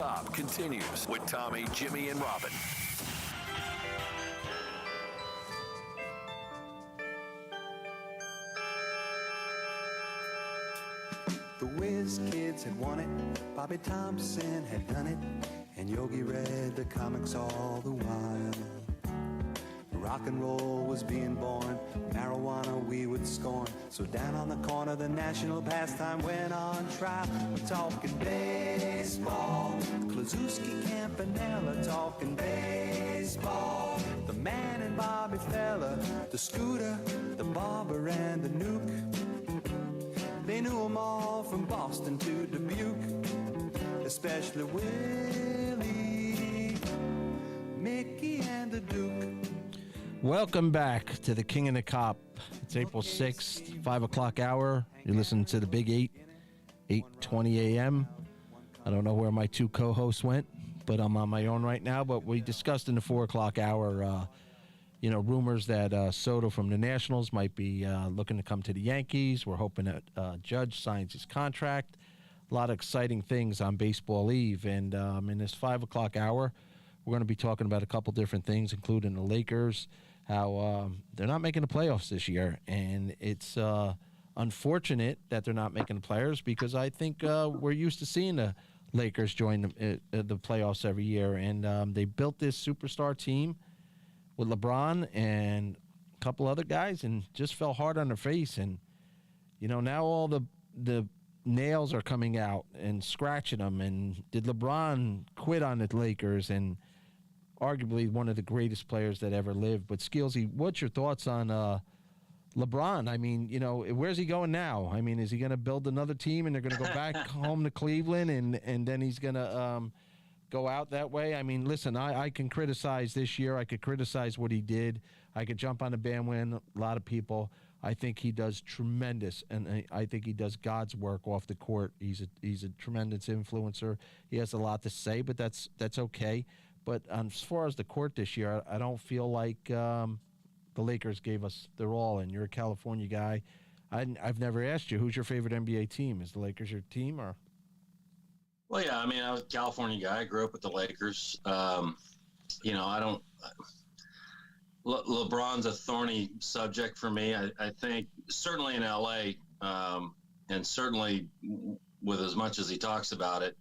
Top continues with Tommy, Jimmy, and Robin. The Whiz Kids had won it, Bobby Thompson had done it, and Yogi read the comics all the while. Rock and roll was being born, marijuana we would scorn. So down on the corner, the national pastime went on trial. We're talking baseball, Klazuski, Campanella, talking baseball. The man and Bobby Fella, the Scooter, the Barber, and the Nuke. They knew them all from Boston to Dubuque, especially Willie, Mickey, and the Duke. Welcome back to the King and the Cop. It's April 6th, 5 o'clock hour. You're listening to the Big 8, 8:20 a.m. I don't know where my two co-hosts went, but I'm on my own right now. But we discussed in the 4 o'clock hour, rumors that Soto from the Nationals might be looking to come to the Yankees. We're hoping that Judge signs his contract. A lot of exciting things on Baseball Eve. And in this 5 o'clock hour, we're going to be talking about a couple different things, including the Lakers, how they're not making the playoffs this year. And it's unfortunate that they're not making the playoffs because I think we're used to seeing the Lakers join the playoffs every year. And they built this superstar team with LeBron and a couple other guys and just fell hard on their face. And, now all the nails are coming out and scratching them. And did LeBron quit on the Lakers? And arguably one of the greatest players that ever lived. But Skillsy, what's your thoughts on LeBron? I mean, where's he going now? I mean, is he going to build another team and they're going to go back home to Cleveland and then he's going to go out that way? I mean, listen, I can criticize this year. I could criticize what he did. I could jump on the bandwagon. A lot of people. I think he does tremendous, and I think he does God's work off the court. He's a tremendous influencer. He has a lot to say, but that's okay. But as far as the court this year, I don't feel like the Lakers gave us their all, and you're a California guy. I've never asked you, who's your favorite NBA team? Is the Lakers your team, or? Well, yeah, I mean, I was a California guy. I grew up with the Lakers. LeBron's a thorny subject for me. I think certainly in LA, and certainly with as much as he talks about it,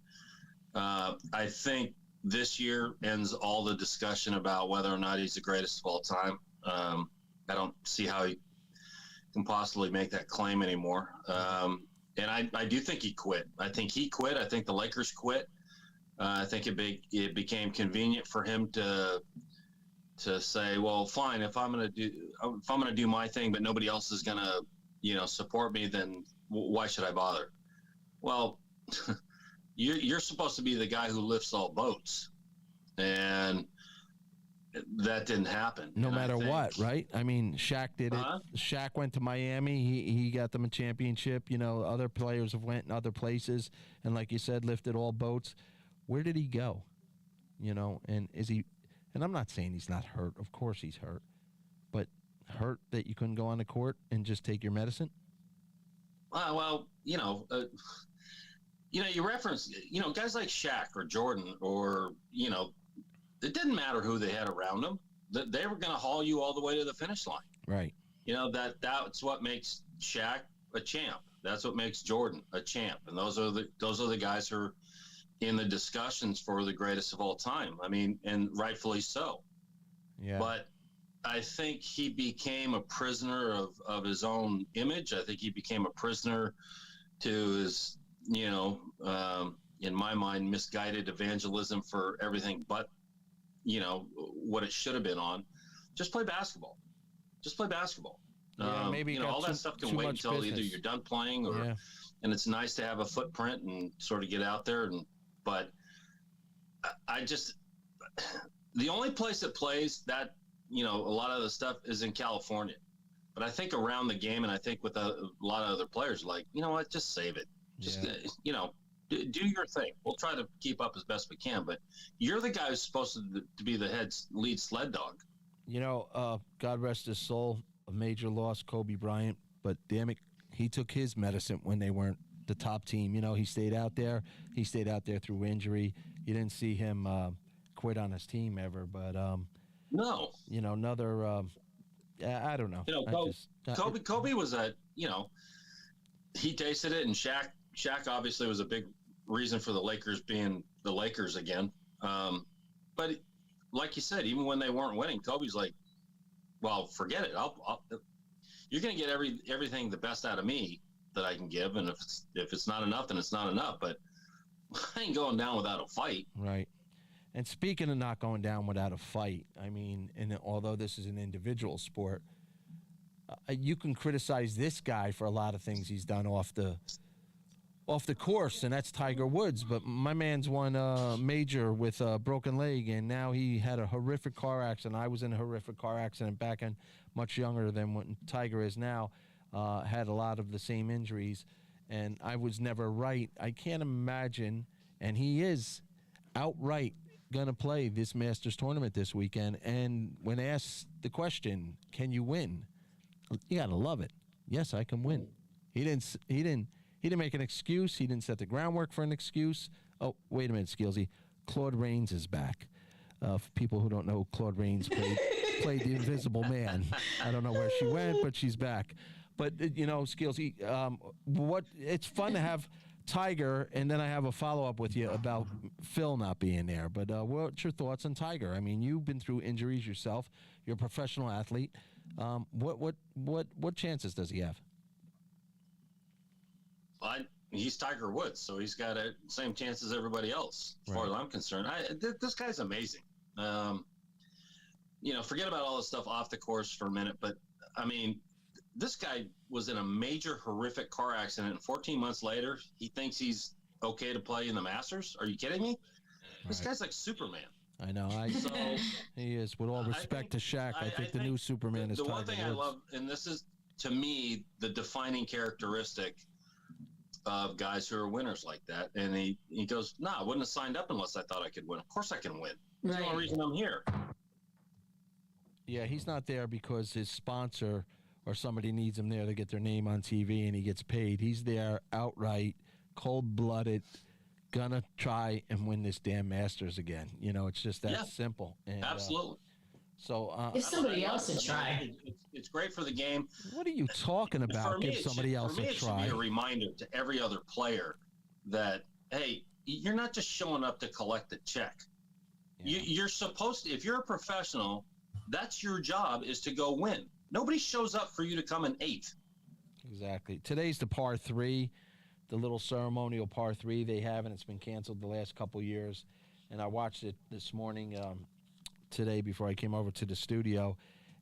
I think this year ends all the discussion about whether or not he's the greatest of all time. I don't see how he can possibly make that claim anymore. And I do think he quit. I think he quit. I think the Lakers quit. I think it became convenient for him to say, well, fine, if I'm going to do my thing, but nobody else is going to, support me, then why should I bother? Well, you're supposed to be the guy who lifts all boats, and that didn't happen. No matter what, right? I mean, Shaq did it. Shaq went to Miami. He got them a championship. Other players have went in other places, and like you said, lifted all boats. Where did he go? And is he? And I'm not saying he's not hurt. Of course he's hurt, but hurt that you couldn't go on the court and just take your medicine. Well, you reference, guys like Shaq or Jordan or, it didn't matter who they had around them. They were going to haul you all the way to the finish line. Right. That's what makes Shaq a champ. That's what makes Jordan a champ. And those are the guys who are in the discussions for the greatest of all time. I mean, and rightfully so. Yeah. But I think he became a prisoner of his own image. I think he became a prisoner to his, in my mind, misguided evangelism for everything but, what it should have been on. Just play basketball. Yeah, maybe all that stuff can wait until business. either you're done playing or, and it's nice to have a footprint and sort of get out there. But the only place that plays that, a lot of the stuff is in California. But I think around the game, and I think with a lot of other players, like, you know what, just save it. Just, do your thing. We'll try to keep up as best we can. But you're the guy who's supposed to be the lead sled dog. God rest his soul, a major loss, Kobe Bryant. But damn it, he took his medicine when they weren't the top team. He stayed out there. He stayed out there through injury. you didn't see him quit on his team ever. But No. Another. I don't know. Kobe was he tasted it, and Shaq obviously was a big reason for the Lakers being the Lakers again. But like you said, even when they weren't winning, Kobe's like, well, forget it. You're going to get everything the best out of me that I can give. And if it's not enough, then it's not enough. But I ain't going down without a fight. Right. And speaking of not going down without a fight, I mean, and although this is an individual sport, you can criticize this guy for a lot of things he's done off the course, and that's Tiger Woods. But my man's won a major with a broken leg, and now he had a horrific car accident. I was in a horrific car accident back in much younger than what Tiger is now. Had a lot of the same injuries, and I was never right. I can't imagine, and he is outright going to play this Masters tournament this weekend. And when asked the question, can you win? You got to love it. Yes, I can win. He didn't make an excuse. He didn't set the groundwork for an excuse. Oh, wait a minute, Skillsy. Claude Rains is back. For people who don't know, Claude Rains played the Invisible Man. I don't know where she went, but she's back. But, Skillsy, it's fun to have Tiger, and then I have a follow-up with you about Phil not being there. But what's your thoughts on Tiger? I mean, you've been through injuries yourself. You're a professional athlete. What chances does he have? He's Tiger Woods, so he's got the same chance as everybody else, as far as I'm concerned. This guy's amazing. Forget about all this stuff off the course for a minute, but, I mean, this guy was in a major, horrific car accident, and 14 months later, he thinks he's okay to play in the Masters? Are you kidding me? This guy's like Superman. I know. He is. With all respect to Shaq, I think the new Superman is Tiger Woods. The one thing I love, and this is, to me, the defining characteristic of guys who are winners like that. And he goes, I wouldn't have signed up unless I thought I could win. Of course I can win. That's the only reason I'm here. Yeah, he's not there because his sponsor or somebody needs him there to get their name on TV and he gets paid. He's there outright, cold-blooded, gonna try and win this damn Masters again. It's just that simple. And, absolutely. If somebody else would try. It's great for the game. What are you talking about? Give somebody else a try. It should be a reminder to every other player that, hey, you're not just showing up to collect a check. Yeah. You're supposed to, if you're a professional, that's your job, is to go win. Nobody shows up for you to come in eighth. Exactly. Today's the par 3, the little ceremonial par 3 they have, and it's been canceled the last couple years. And I watched it this morning, today before I came over to the studio,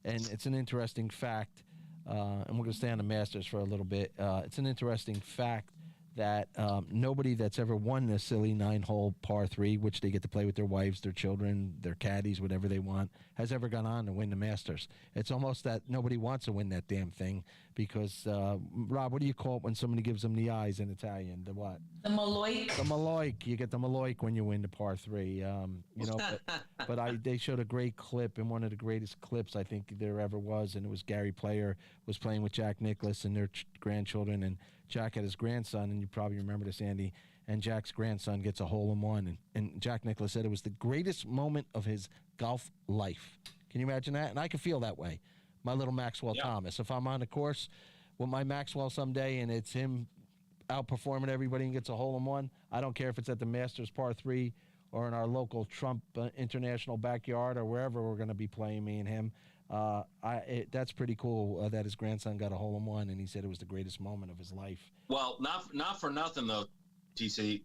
and it's an interesting fact, and we're going to stay on the Masters for a little bit. It's an interesting fact that nobody that's ever won this silly 9-hole par 3, which they get to play with their wives, their children, their caddies, whatever they want, has ever gone on to win the Masters. It's almost that nobody wants to win that damn thing because, Rob, what do you call it when somebody gives them the eyes in Italian? The what? The Maloik. The Maloik. You get the Maloik when you win the par 3. But they showed a great clip, and one of the greatest clips I think there ever was, and it was Gary Player was playing with Jack Nicklaus and their grandchildren, and Jack had his grandson, and you probably remember this, Andy, and Jack's grandson gets a hole-in-one, and Jack Nicklaus said it was the greatest moment of his golf life. Can you imagine that? And I can feel that way. My little Maxwell Thomas. If I'm on the course with my Maxwell someday and it's him outperforming everybody and gets a hole-in-one, I don't care if it's at the Masters par 3 or in our local Trump International backyard or wherever we're going to be playing, me and him. That's pretty cool that his grandson got a hole-in-one, and he said it was the greatest moment of his life. Well, not for nothing though, TC.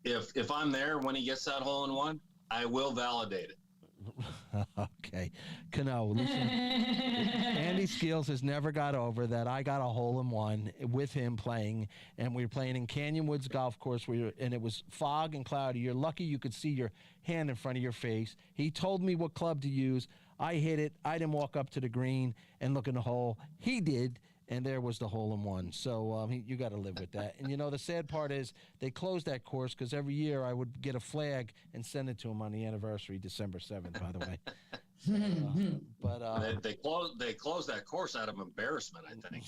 If I'm there when he gets that hole-in-one, I will validate it. Okay, Cano, listen. Andy Skills has never got over that I got a hole-in-one with him playing, and we were playing in Canyon Woods Golf Course, and it was fog and cloudy. You're lucky you could see your hand in front of your face. He told me what club to use. I hit it. I didn't walk up to the green and look in the hole. He did, and there was the hole-in-one. So you got to live with that. And, the sad part is they closed that course because every year I would get a flag and send it to him on the anniversary, December 7th, by the way. But They closed that course out of embarrassment, I think.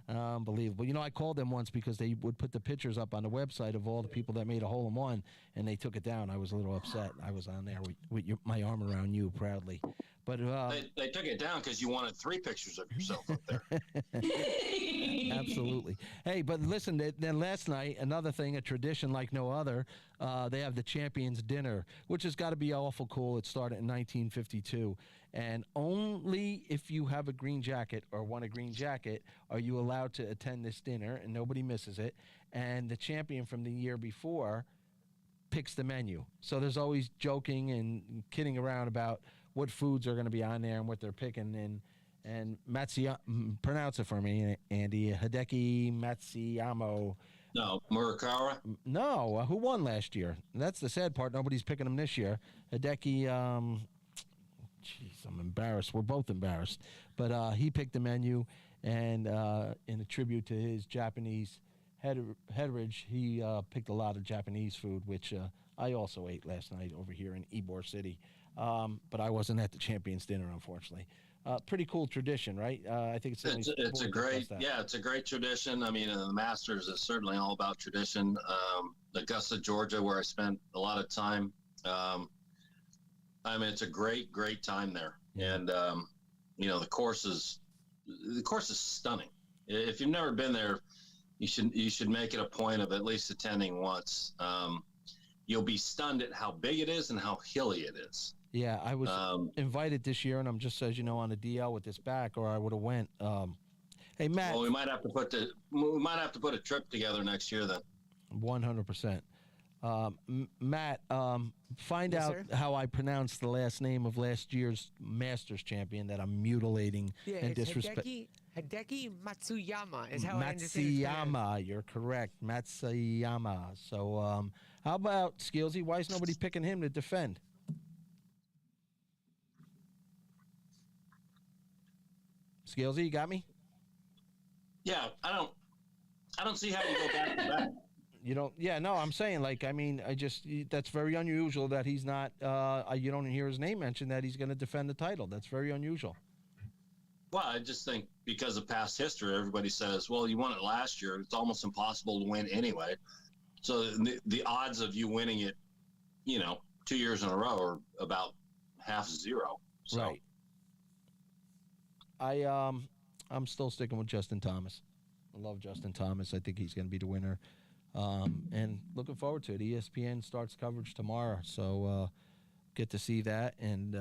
unbelievable. You know, I called them once because they would put the pictures up on the website of all the people that made a hole in one, and they took it down. I was a little upset. I was on there with my arm around you proudly. But They took it down because you wanted 3 pictures of yourself up there. absolutely. Hey, but listen, then last night, another thing, a tradition like no other, they have the Champions Dinner, which has got to be awful cool. It started in 1952. And only if you have a green jacket or won a green jacket are you allowed to attend this dinner, and nobody misses it. And the champion from the year before picks the menu. So there's always joking and kidding around about what foods are going to be on there and what they're picking. And pronounce it for me, Andy. Hideki Matsuyama. No, Murakawa. No, who won last year? That's the sad part. Nobody's picking him this year. Hideki. Jeez, I'm embarrassed. We're both embarrassed. But he picked the menu, and in a tribute to his Japanese heritage, he picked a lot of Japanese food, which I also ate last night over here in Ybor City. But I wasn't at the Champions Dinner, unfortunately. Pretty cool tradition, right? I think it's a great tradition. I mean, the Masters is certainly all about tradition. Augusta, Georgia, where I spent a lot of time. I mean, it's a great time there, and the course is stunning. If you've never been there, you should make it a point of at least attending once. You'll be stunned at how big it is and how hilly it is. Yeah, I was invited this year, and I'm just, as you know, on a DL with this back, or I would have went. Hey, Matt. Well, we might have to put a trip together next year then. 100%. Matt, find Yes, out sir? how I pronounce the last name of last year's Masters champion that I'm mutilating and it's disrespect. Hideki Matsuyama is how I understand it. Matsuyama, you're correct. Matsuyama. So, how about Skillsy? Why is nobody picking him to defend? Skillsy, you got me? Yeah, I don't see how you go back to back. You don't? Yeah, no, I'm saying, that's very unusual that he's not, you don't hear his name mentioned that he's going to defend the title. That's very unusual. Well, I just think because of past history, everybody says, well, you won it last year. It's almost impossible to win anyway. So the odds of you winning it, 2 years in a row are about 0.5. So. Right. I'm still sticking with Justin Thomas. I love Justin Thomas. I think he's going to be the winner. And looking forward to it. ESPN starts coverage tomorrow, so get to see that. And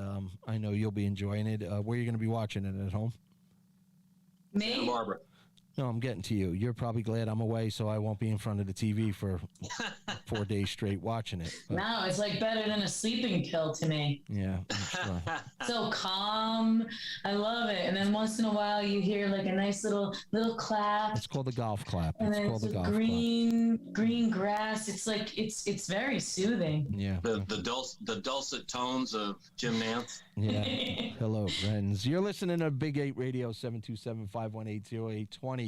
I know you'll be enjoying it. Where are you going to be watching it, at home? Santa Me? Barbara. No, I'm getting to you. You're probably glad I'm away, so I won't be in front of the TV for 4 days straight watching it. But, No, it's like better than a sleeping pill to me. yeah. I'm sure. So calm. I love it. And then once in a while you hear like a nice little clap. It's called the golf clap. And It's then called it's the golf green grass. It's like it's very soothing. clap. Yeah. The dulcet tones of Jim Nance. Yeah. Hello, friends. You're listening to Big 8 Radio, 727-518-0820.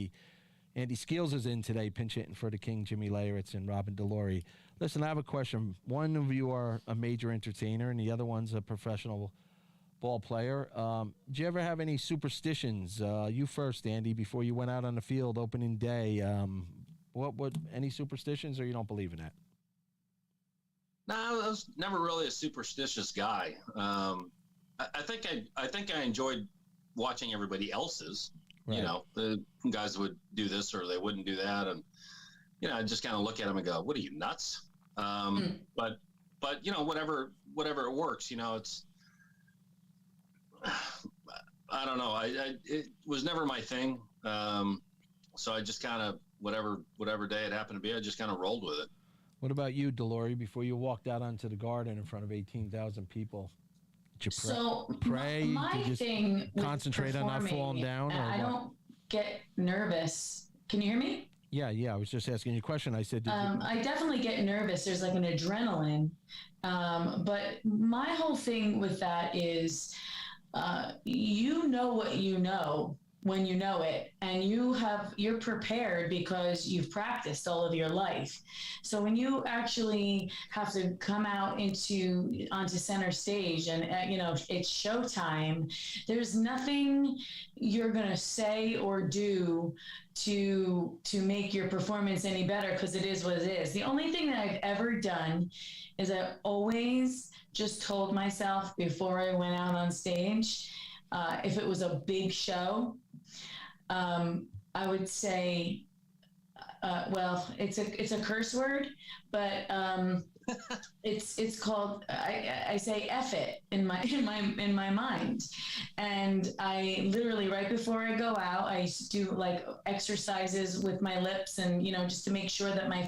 Andy Skills is in today, pinch hitting for the King, Jimmy Leyritz, and Robin Delory. Listen, I have a question. One of you are a major entertainer, and the other one's a professional ball player. Did you ever have any superstitions? You first, Andy, before you went out on the field opening day. Any superstitions, or you don't believe in that? No, I was never really a superstitious guy. I think I enjoyed watching everybody else's. Right. The guys would do this or they wouldn't do that, and I just kind of look at them and go, "What are you, nuts?" But whatever it works. It's I don't know. It was never my thing. So I just kind of whatever day it happened to be, I just kind of rolled with it. What about you, Delory? Before you walked out onto the garden in front of 18,000 people, did you pray? My Did you thing with concentrate on not performing, falling down, or I what? don't get nervous. Can you hear me? Yeah. I was just asking you a question. I said, I definitely get nervous. There's like an adrenaline. But my whole thing with that is, you know what you know, when you know it, and you're prepared because you've practiced all of your life. So when you actually have to come out onto center stage, and it's showtime, there's nothing you're going to say or do to make your performance any better, because it is what it is. The only thing that I've ever done is I've always just told myself before I went out on stage, if it was a big show, I would say, well, it's a curse word, but it's called, I say F it in my mind. And I literally, right before I go out, I do like exercises with my lips, and just to make sure that my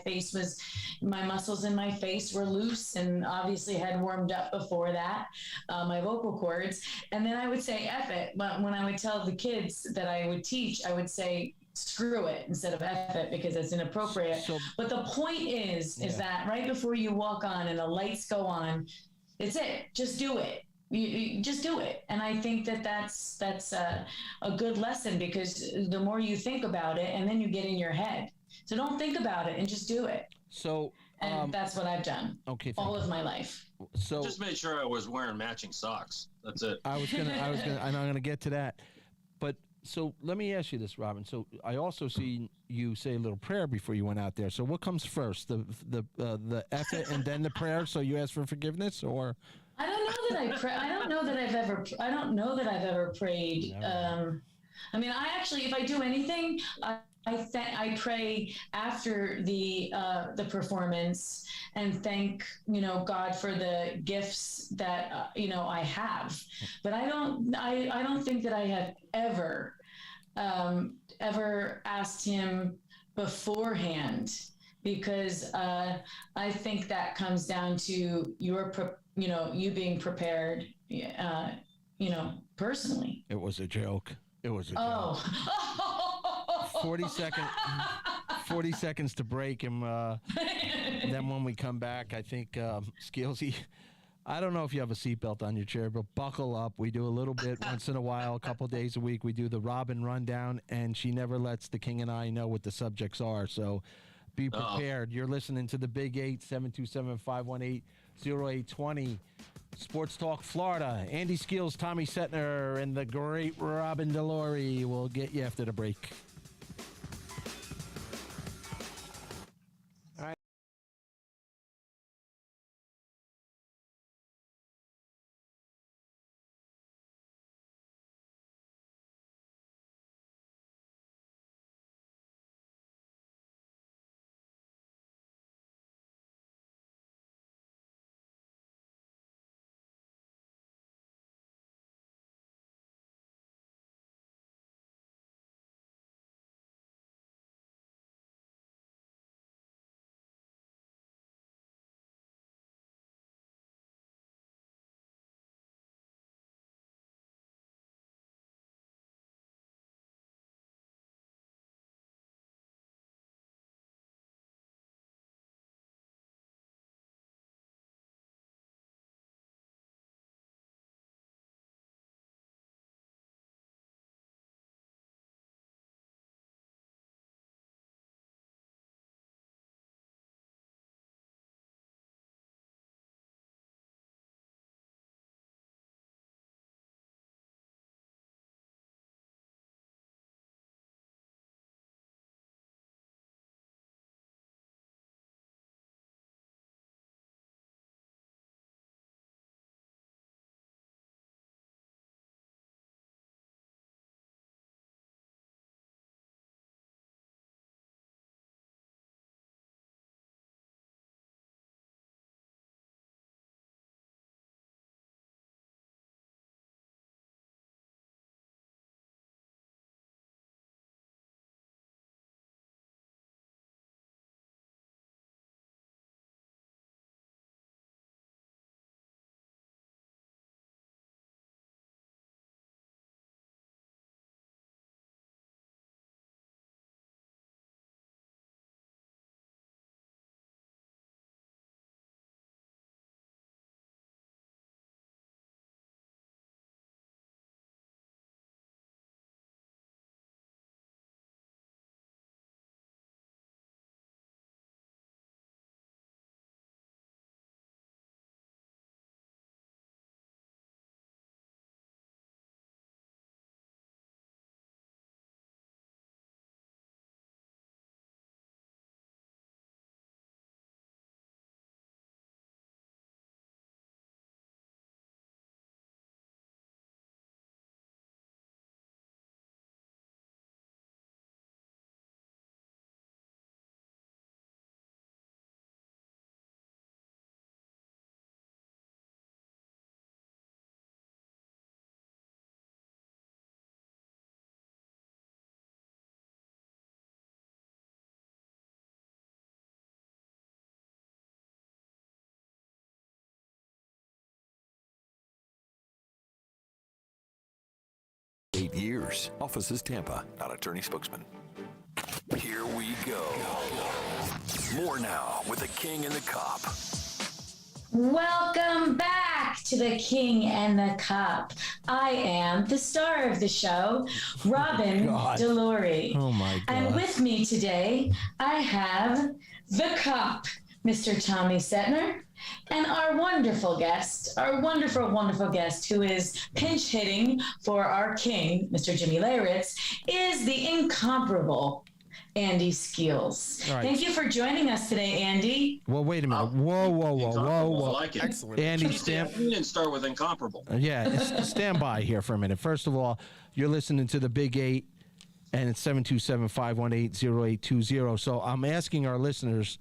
muscles in my face were loose, and obviously had warmed up before that, my vocal cords. And then I would say F it. But when I would tell the kids that I would teach, I would say screw it instead of F it, because it's inappropriate. But the point is that right before you walk on and the lights go on, it's it. Just do it. You just do it. And I think that's a good lesson, because the more you think about it, and then you get in your head. So don't think about it and just do it. So, and that's what I've done. Okay. All of my life. So just made sure I was wearing matching socks. That's it. I was gonna, and I'm gonna get to that. But so let me ask you this, Robin. So I also see you say a little prayer before you went out there. So what comes first, the effort and then the prayer? So you ask for forgiveness, or? I don't know that I pray. I don't know that I've ever prayed. I mean, I actually, if I do anything, I pray after the performance, and thank God for the gifts that I have. But I don't think that I have ever asked him beforehand, because I think that comes down to you being prepared, personally. It was a joke. It was a joke. Oh. 40 seconds to break, and then when we come back, I think Skillsy, I don't know if you have a seatbelt on your chair, but buckle up. We do a little bit once in a while, a couple days a week. We do the Robin rundown, and she never lets the King and I know what the subjects are. So be prepared. You're listening to the Big 8, 727-518-0820. Sports Talk Florida. Andy Skills, Tommy Setner, and the great Robin DeLory will get you after the break. 8 years. Offices Tampa, not attorney spokesman. Here we go. More now with the King and the Cop. Welcome back to the King and the Cop. I am the star of the show, Robin Delory. Oh my God. And with me today, I have the cop, Mr. Tommy Setner, and our wonderful guest, wonderful guest, who is pinch hitting for our king, Mr. Jimmy Leyritz, is the incomparable Andy Skeels. All right. Thank you for joining us today, Andy. Well, wait a minute. Whoa. I like it. Excellent. Andy, You didn't start with incomparable. Stand by here for a minute. First of all, you're listening to the Big 8, and it's 727-518-0820. So I'm asking our listeners,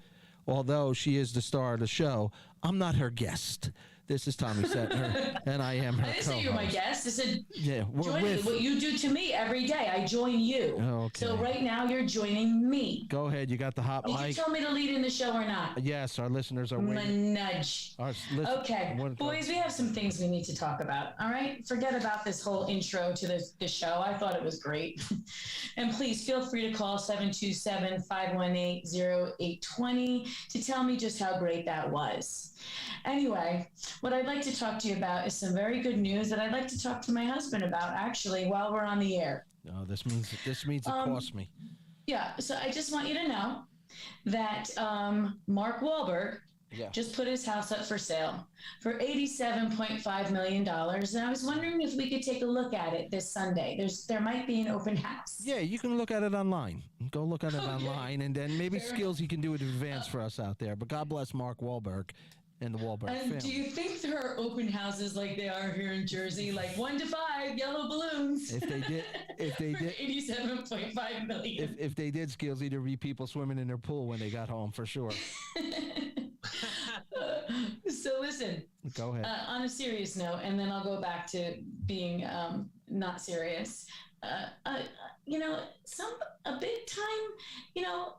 although she is the star of the show, I'm not her guest. This is Tommy Setner, and I am her I didn't say you were my guest. I said, join me. What you do to me every day, I join you. Okay. So right now, you're joining me. Go ahead. You got the hot Did mic. you tell me to lead in the show or not? Yes, our listeners are I'm waiting. gonna nudge. Okay, Boys, we have some things we need to talk about. All right, forget about this whole intro to the show. I thought it was great. And please feel free to call 727-518-0820 to tell me just how great that was. Anyway, what I'd like to talk to you about is some very good news that I'd like to talk to my husband about, actually, while we're on the air. No, this means it cost me. Yeah, so I just want you to know that Mark Wahlberg just put his house up for sale for $87.5 million. And I was wondering if we could take a look at it this Sunday. There might be an open house. Yeah, you can look at it online. Go look at it online, and then maybe Skills he can do it in advance for us out there. But God bless Mark Wahlberg and the Wahlberg family. Do you think there are open houses like they are here in Jersey, like 1 to 5 yellow balloons? If they did, $87.5 million. If they did, Skills, there'd be people swimming in their pool when they got home for sure. So listen. Go ahead. On a serious note, and then I'll go back to being not serious. A big time,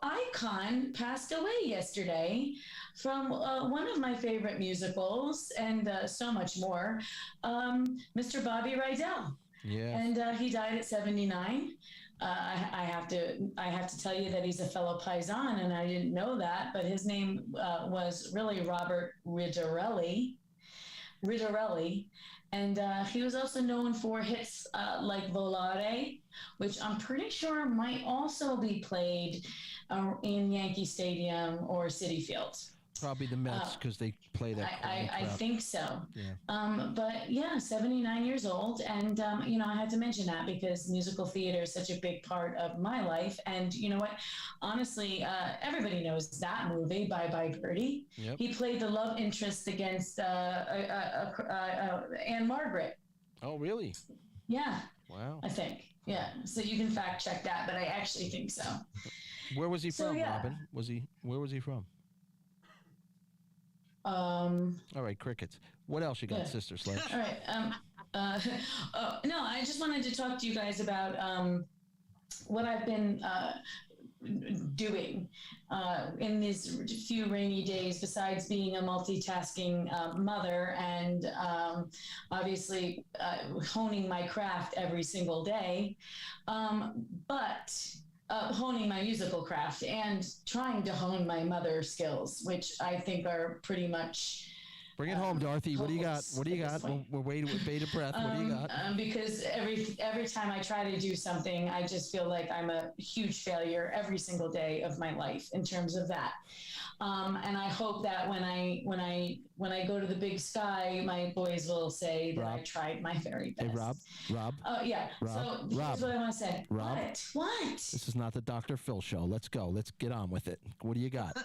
icon passed away yesterday from one of my favorite musicals and so much more, Mr. Bobby Rydell. Yeah. And he died at 79. I have to tell you that he's a fellow Paisan, and I didn't know that, but his name was really Robert Riddarelli. And he was also known for hits like Volare, which I'm pretty sure might also be played in Yankee Stadium or Citi Field. Probably the Mets, because they play that. I think so. Yeah. But yeah, 79 years old. And, I had to mention that because musical theater is such a big part of my life. And you know what? Honestly, everybody knows that movie, Bye Bye Birdie. Yep. He played the love interest against Anne Margaret. Oh, really? Yeah. Wow. I think. Yeah. So you can fact check that, but I actually think so. Where was he from, yeah. Robin? Where was he from? All right, crickets. What else you got, yeah. Sister Sledge? All right. No, I just wanted to talk to you guys about what I've been doing in these few rainy days, besides being a multitasking mother and obviously honing my craft every single day, but honing my musical craft and trying to hone my mother skills, which I think are pretty much. Bring it home, Dorothy. What do you got? We're waiting with bated breath. What do you got? Because every time I try to do something, I just feel like I'm a huge failure every single day of my life in terms of that. And I hope that when I go to the big sky, my boys will say that I tried my very best. Hey, Rob. Oh yeah. Rob, so here's what I want to say. Rob, What? This is not the Dr. Phil show. Let's go. Let's get on with it. What do you got?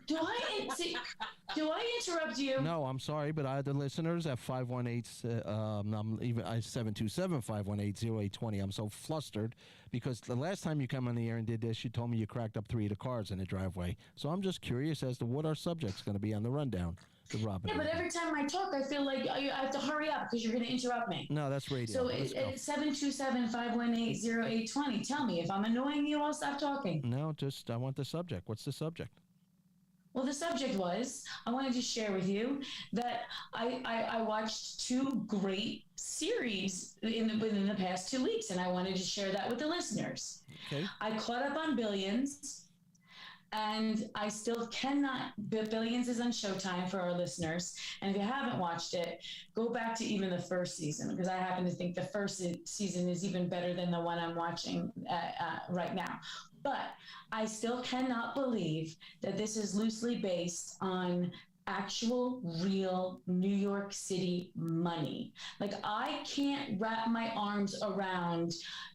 Do I interrupt you? No, I'm sorry, but the listeners at 727-518-0820. I'm so flustered because the last time you come on the air and did this, you told me you cracked up 3 of the cars in the driveway. So I'm just curious as to what our subject's going to be on the rundown. Robin. Yeah, but every time I talk, I feel like I have to hurry up because you're going to interrupt me. No, that's radio. So it's 727-518-0820. Tell me if I'm annoying you, I'll stop talking. No, I want the subject. What's the subject? Well, the subject was I wanted to share with you that I watched two great series within the past 2 weeks, and I wanted to share that with the listeners. Okay. I caught up on Billions, and I still cannot. Billions is on Showtime for our listeners, and if you haven't watched it, go back to even the first season, because I happen to think the first season is even better than the one I'm watching right now. But I still cannot believe that this is loosely based on actual, real New York City money. Like, I can't wrap my arms around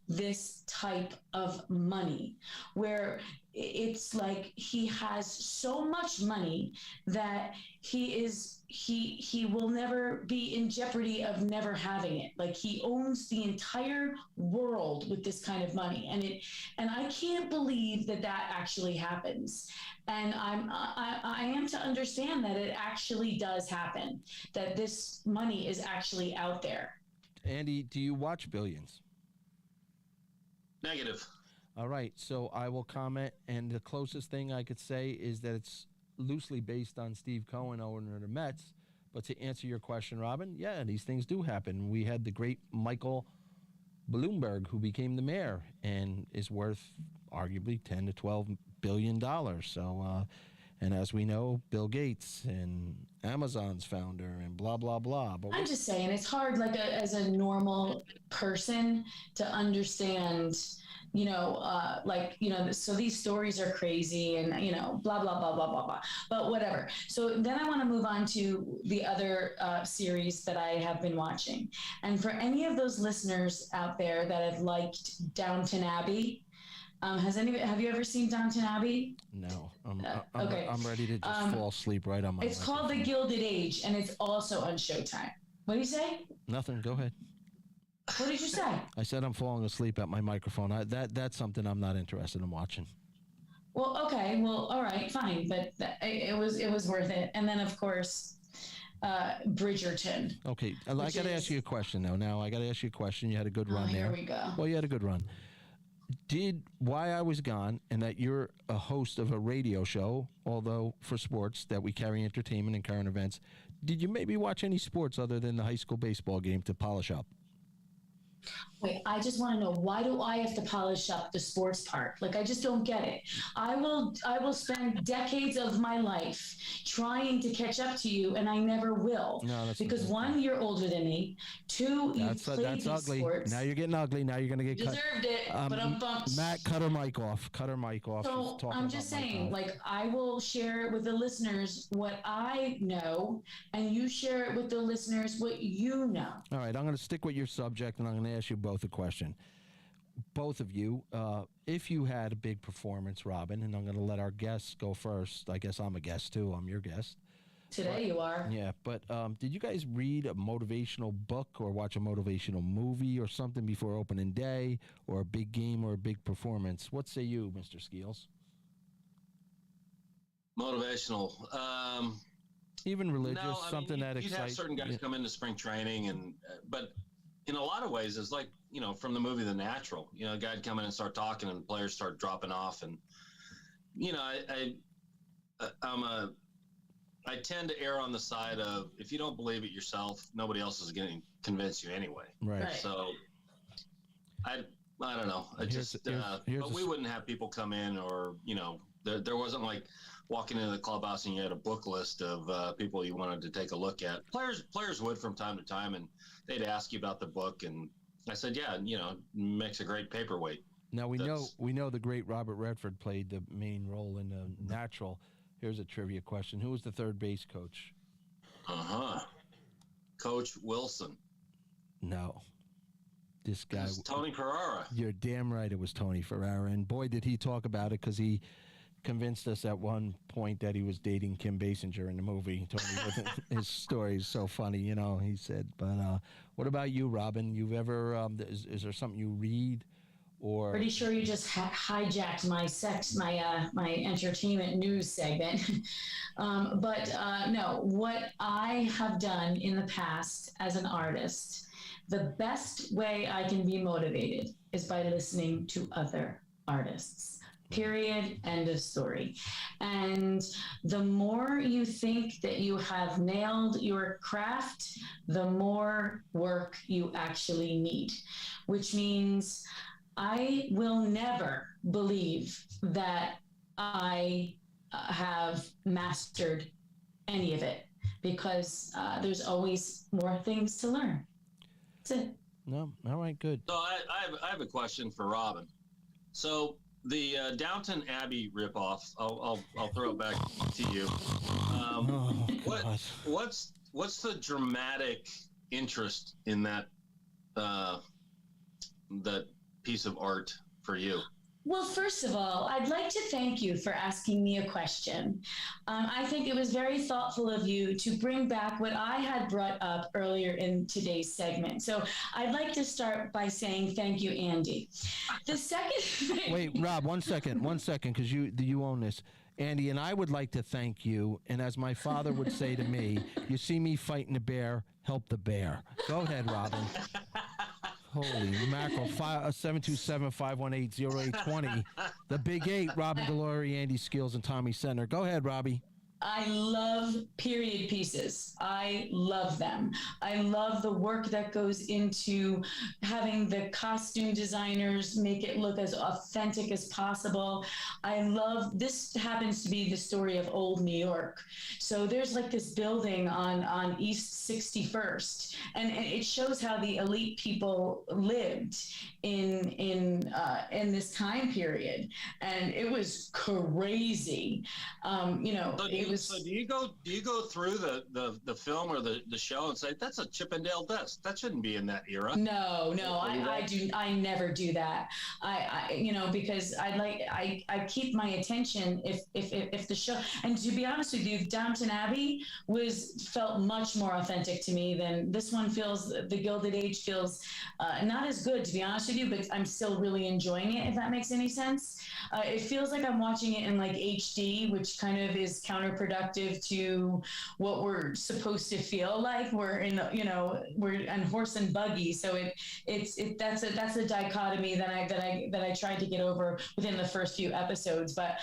this type of money where it's like he has so much money that he will never be in jeopardy of never having it. Like, he owns the entire world with this kind of money, and I can't believe that actually happens. And I am to understand that it actually does happen, that this money is actually out there. Andy, do you watch Billions? Negative. All right, so I will comment, and the closest thing I could say is that it's loosely based on Steve Cohen, owner of the Mets. But to answer your question, Robin, yeah, these things do happen. We had the great Michael Bloomberg, who became the mayor and is worth arguably $10 to $12 billion. So, and as we know, Bill Gates and Amazon's founder and blah, blah, blah. But I'm just saying, it's hard, like, as a normal person to understand, so these stories are crazy and, blah, blah, blah, blah, blah, blah, but whatever. So then I want to move on to the other series that I have been watching. And for any of those listeners out there that have liked Downton Abbey, have you ever seen Downton Abbey? No. Okay. I'm ready to just fall asleep right on my It's called The Gilded Age, and it's also on Showtime. What do you say? Nothing. Go ahead. What did you say? I said I'm falling asleep at my microphone. That's something I'm not interested in watching. Well, okay. Well, all right, fine. But it was worth it. And then, of course, Bridgerton. Okay. I got to ask you a question, though. Now, I got to ask you a question. You had a good run there. Here we go. Well, you had a good run. Why I was gone, and that you're a host of a radio show, although for sports, that we carry entertainment and current events, did you maybe watch any sports other than the high school baseball game to polish up? Wait, I just want to know, why do I have to polish up the sports part? Like, I just don't get it. I will spend decades of my life trying to catch up to you, and I never will. No, that's because one, you're older than me. Two, you've played these ugly. sports. Now you're getting ugly. Now you're going to get cut. Deserved it, but I'm bumped. Matt, cut her mic off. Cut her mic off. So I'm just saying, like, I will share with the listeners what I know, and you share it with the listeners what you know. All right, I'm going to stick with your subject, and I'm going to ask you both a question. Both of you, if you had a big performance, Robin, and I'm going to let our guests go first. I guess I'm a guest, too. I'm your guest. Today you are. Yeah, but did you guys read a motivational book or watch a motivational movie or something before opening day, or a big game or a big performance? What say you, Mr. Skeels? Motivational. Even religious, no, something that excites. You'd have certain guys come into spring training, but in a lot of ways, it's like, from the movie The Natural. A guy'd come in and start talking, and players start dropping off, and I tend to err on the side of, if you don't believe it yourself, nobody else is going to convince you anyway. Right. So I don't know. But we wouldn't have people come in, or there wasn't like walking into the clubhouse and you had a book list of people you wanted to take a look at. Players would from time to time, and they'd ask you about the book, and I said, yeah, makes a great paperweight. Now we know the great Robert Redford played the main role in The Natural. Here's a trivia question: who was the third base coach? Coach Wilson. No. This guy. It was Tony Ferrara. You're damn right, it was Tony Ferrara, and boy, did he talk about it, because he convinced us at one point that he was dating Kim Basinger in the movie. Tony, his story is so funny, he said. But what about you, Robin? You've ever, is there something you read or? Pretty sure you just hijacked my entertainment news segment. But no, what I have done in the past as an artist, the best way I can be motivated is by listening to other artists. Period. End of story. And the more you think that you have nailed your craft, the more work you actually need, which means I will never believe that I have mastered any of it, because there's always more things to learn. That's it. No, all right, good. So I have a question for Robin. So the Downton Abbey ripoff, I'll throw it back to you. What's the dramatic interest in that that piece of art for you? Well, first of all, I'd like to thank you for asking me a question. I think it was very thoughtful of you to bring back what I had brought up earlier in today's segment. So I'd like to start by saying thank you, Andy. The second thing... Wait, Rob, one second, because you own this. Andy, and I would like to thank you. And as my father would say to me, you see me fighting a bear, help the bear. Go ahead, Robin. Holy mackerel. 727-518-0820. The Big Eight, Robin Delory, Andy Skills, and Tommy Center. Go ahead, Robbie. I love period pieces. I love them. I love the work that goes into having the costume designers make it look as authentic as possible. I love, this happens to be the story of old New York. So there's like this building on East 61st, and it shows how the elite people lived in this time period. And it was crazy. So do you go through the film or the show and say that's a Chippendale desk? That shouldn't be in that era. No, I never do that. I because I keep my attention if the show, and to be honest with you, Downton Abbey felt much more authentic to me than this one feels. The Gilded Age feels not as good, to be honest with you, but I'm still really enjoying it, if that makes any sense. It feels like I'm watching it in like HD, which kind of is counterproductive to what we're supposed to feel like. We're on horse and buggy, so that's a dichotomy that I tried to get over within the first few episodes. But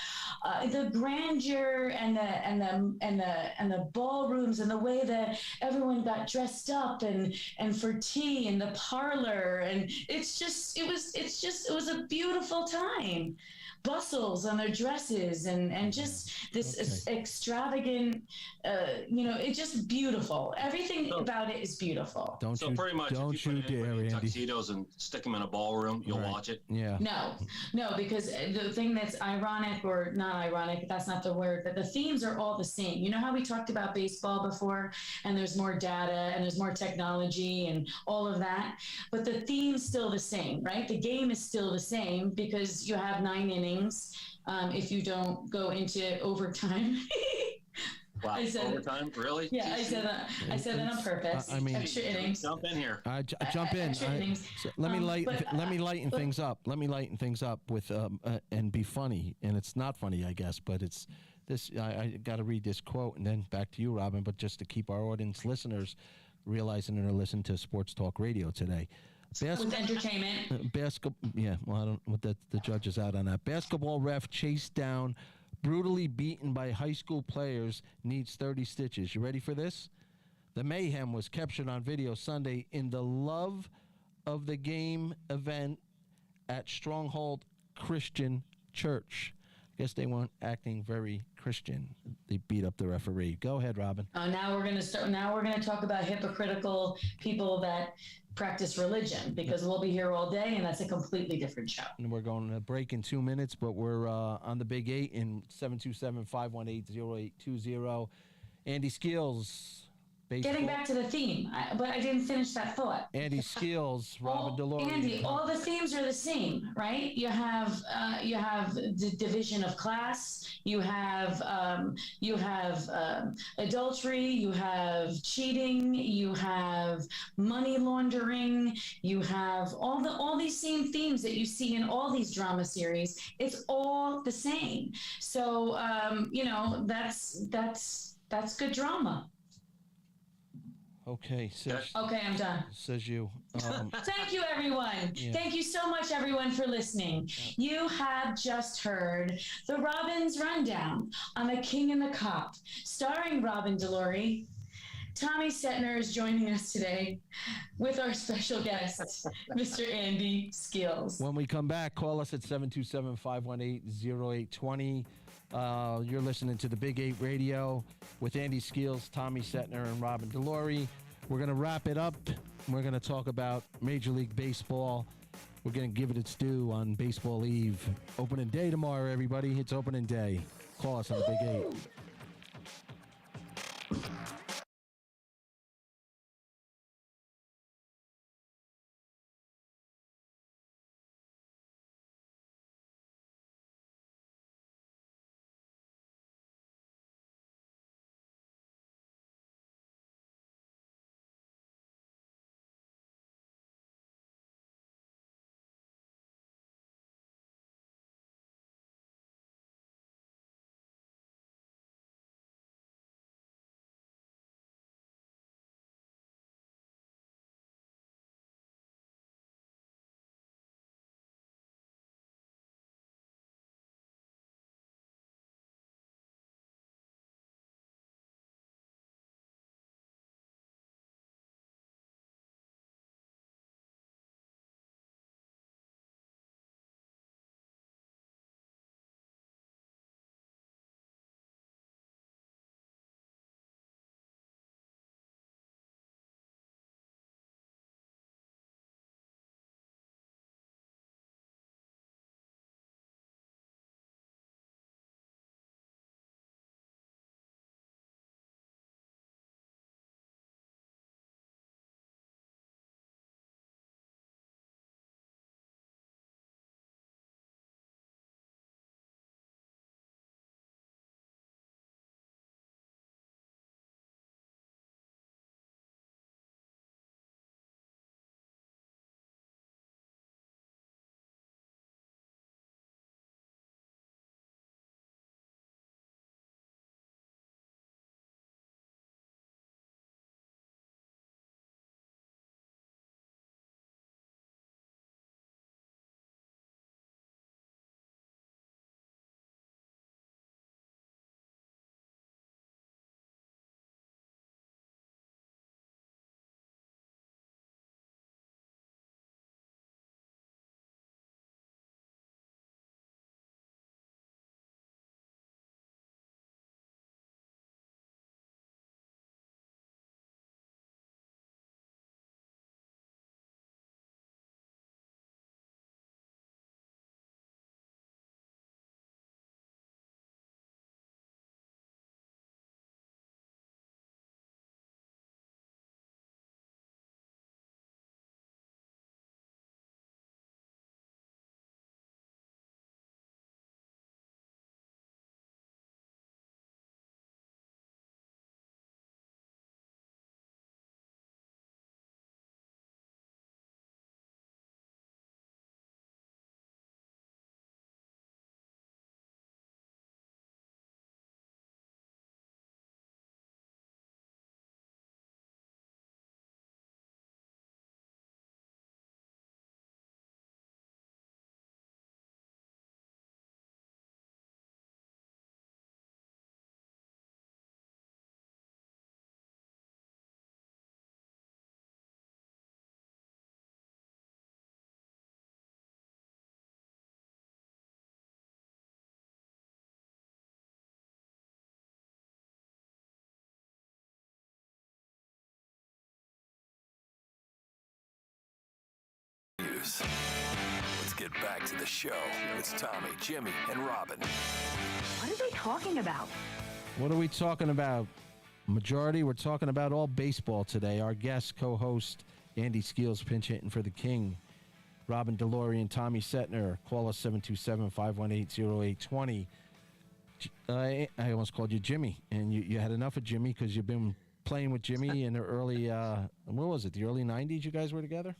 the grandeur and the ballrooms and the way that everyone got dressed up and for tea in the parlor, and it was a beautiful time. Bustles on their dresses and just this extravagant, it's just beautiful. Everything about it is beautiful. Pretty much, don't if you put dare, anybody in Andy. tuxedos and stick them in a ballroom, you'll watch it. Yeah. No, because the thing that's ironic, or not ironic, that's not the word, but the themes are all the same. You know how we talked about baseball before, and there's more data and there's more technology and all of that, but the theme's still the same, right? The game is still the same because you have 9 innings. If you don't go into overtime. Wow, overtime? Really? Yeah, I said that on purpose. Extra innings. Jump in here. Jump in. Let me lighten things up. Let me lighten things up with and be funny. And it's not funny, I guess, but it's this. I got to read this quote and then back to you, Robin. But just to keep our audience listeners realizing they're listening to Sports Talk Radio today. With entertainment. Yeah, well, I don't what the judge is out on that. Basketball ref chased down, brutally beaten by high school players, needs 30 stitches. You ready for this? The mayhem was captured on video Sunday in the Love of the Game event at Stronghold Christian Church. I guess they weren't acting very Christian. They beat up the referee. Go ahead, Robin. Now we're going to talk about hypocritical people that practice religion, because we'll be here all day, and that's a completely different show. And we're going to break in 2 minutes, but we're on the Big Eight in 727-518-0820. Andy Skills. Baseball. Getting back to the theme, but I didn't finish that thought. Andy Skills, Robin Delory. Andy, all the themes are the same, right? You have the division of class. You have adultery. You have cheating. You have money laundering. You have all these same themes that you see in all these drama series. It's all the same. So that's good drama. Okay, says, Okay, I'm done. says you. Thank you, everyone. Yeah. Thank you so much, everyone, for listening. You have just heard the Robin's Rundown on The King and the Cop, starring Robin Delory. Tommy Setner is joining us today with our special guest, Mr. Andy Skills. When we come back, call us at 727-518-0820. You're listening to the Big 8 Radio with Andy Skills, Tommy Setner, and Robin Delory. We're going to wrap it up. We're going to talk about Major League Baseball. We're going to give it its due on Baseball Eve. Opening day tomorrow, everybody. It's opening day. Call us on the Big 8. Let's get back to the show. It's Tommy, Jimmy, and Robin. What are they talking about? What are we talking about? Majority, we're talking about all baseball today. Our guest, co-host, Andy Skills, pinch hitting for the King. Robin Delory and Tommy Setner. Call us 727-518-0820. I almost called you Jimmy, and you had enough of Jimmy because you've been playing with Jimmy in the early, what was it, the early 90s you guys were together?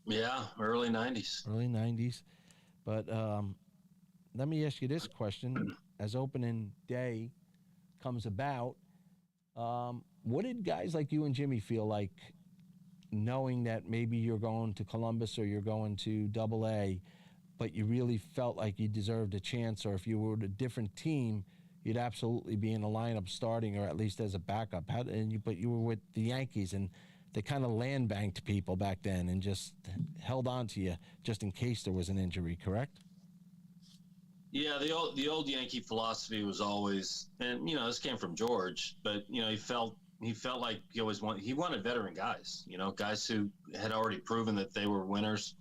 Yeah, early 90s. Early 90s. But let me ask you this question. As opening day comes about, What did guys like you and Jimmy feel like knowing that maybe you're going to Columbus or you're going to Double-A, but you really felt like you deserved a chance, or if you were with a different team, you'd absolutely be in the lineup starting or at least as a backup? But you were with the Yankees, and they kind of land banked people back then and just held on to you just in case there was an injury, correct? Yeah, the old Yankee philosophy was always, and this came from George, but he felt like he wanted veteran guys, guys who had already proven that they were winners,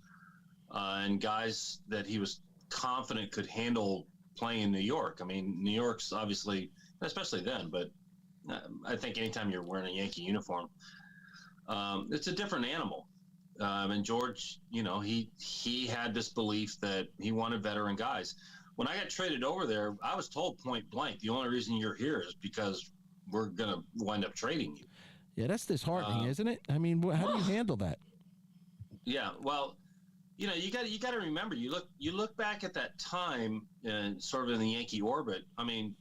and guys that he was confident could handle playing in New York. I mean, New York's obviously, especially then, but I think anytime you're wearing a Yankee uniform, it's a different animal. And George, he had this belief that he wanted veteran guys. When I got traded over there, I was told point blank, the only reason you're here is because we're going to wind up trading you. Yeah, that's disheartening, isn't it? I mean, how do you handle that? Yeah, well, you got to remember, you look back at that time and sort of in the Yankee orbit. I mean,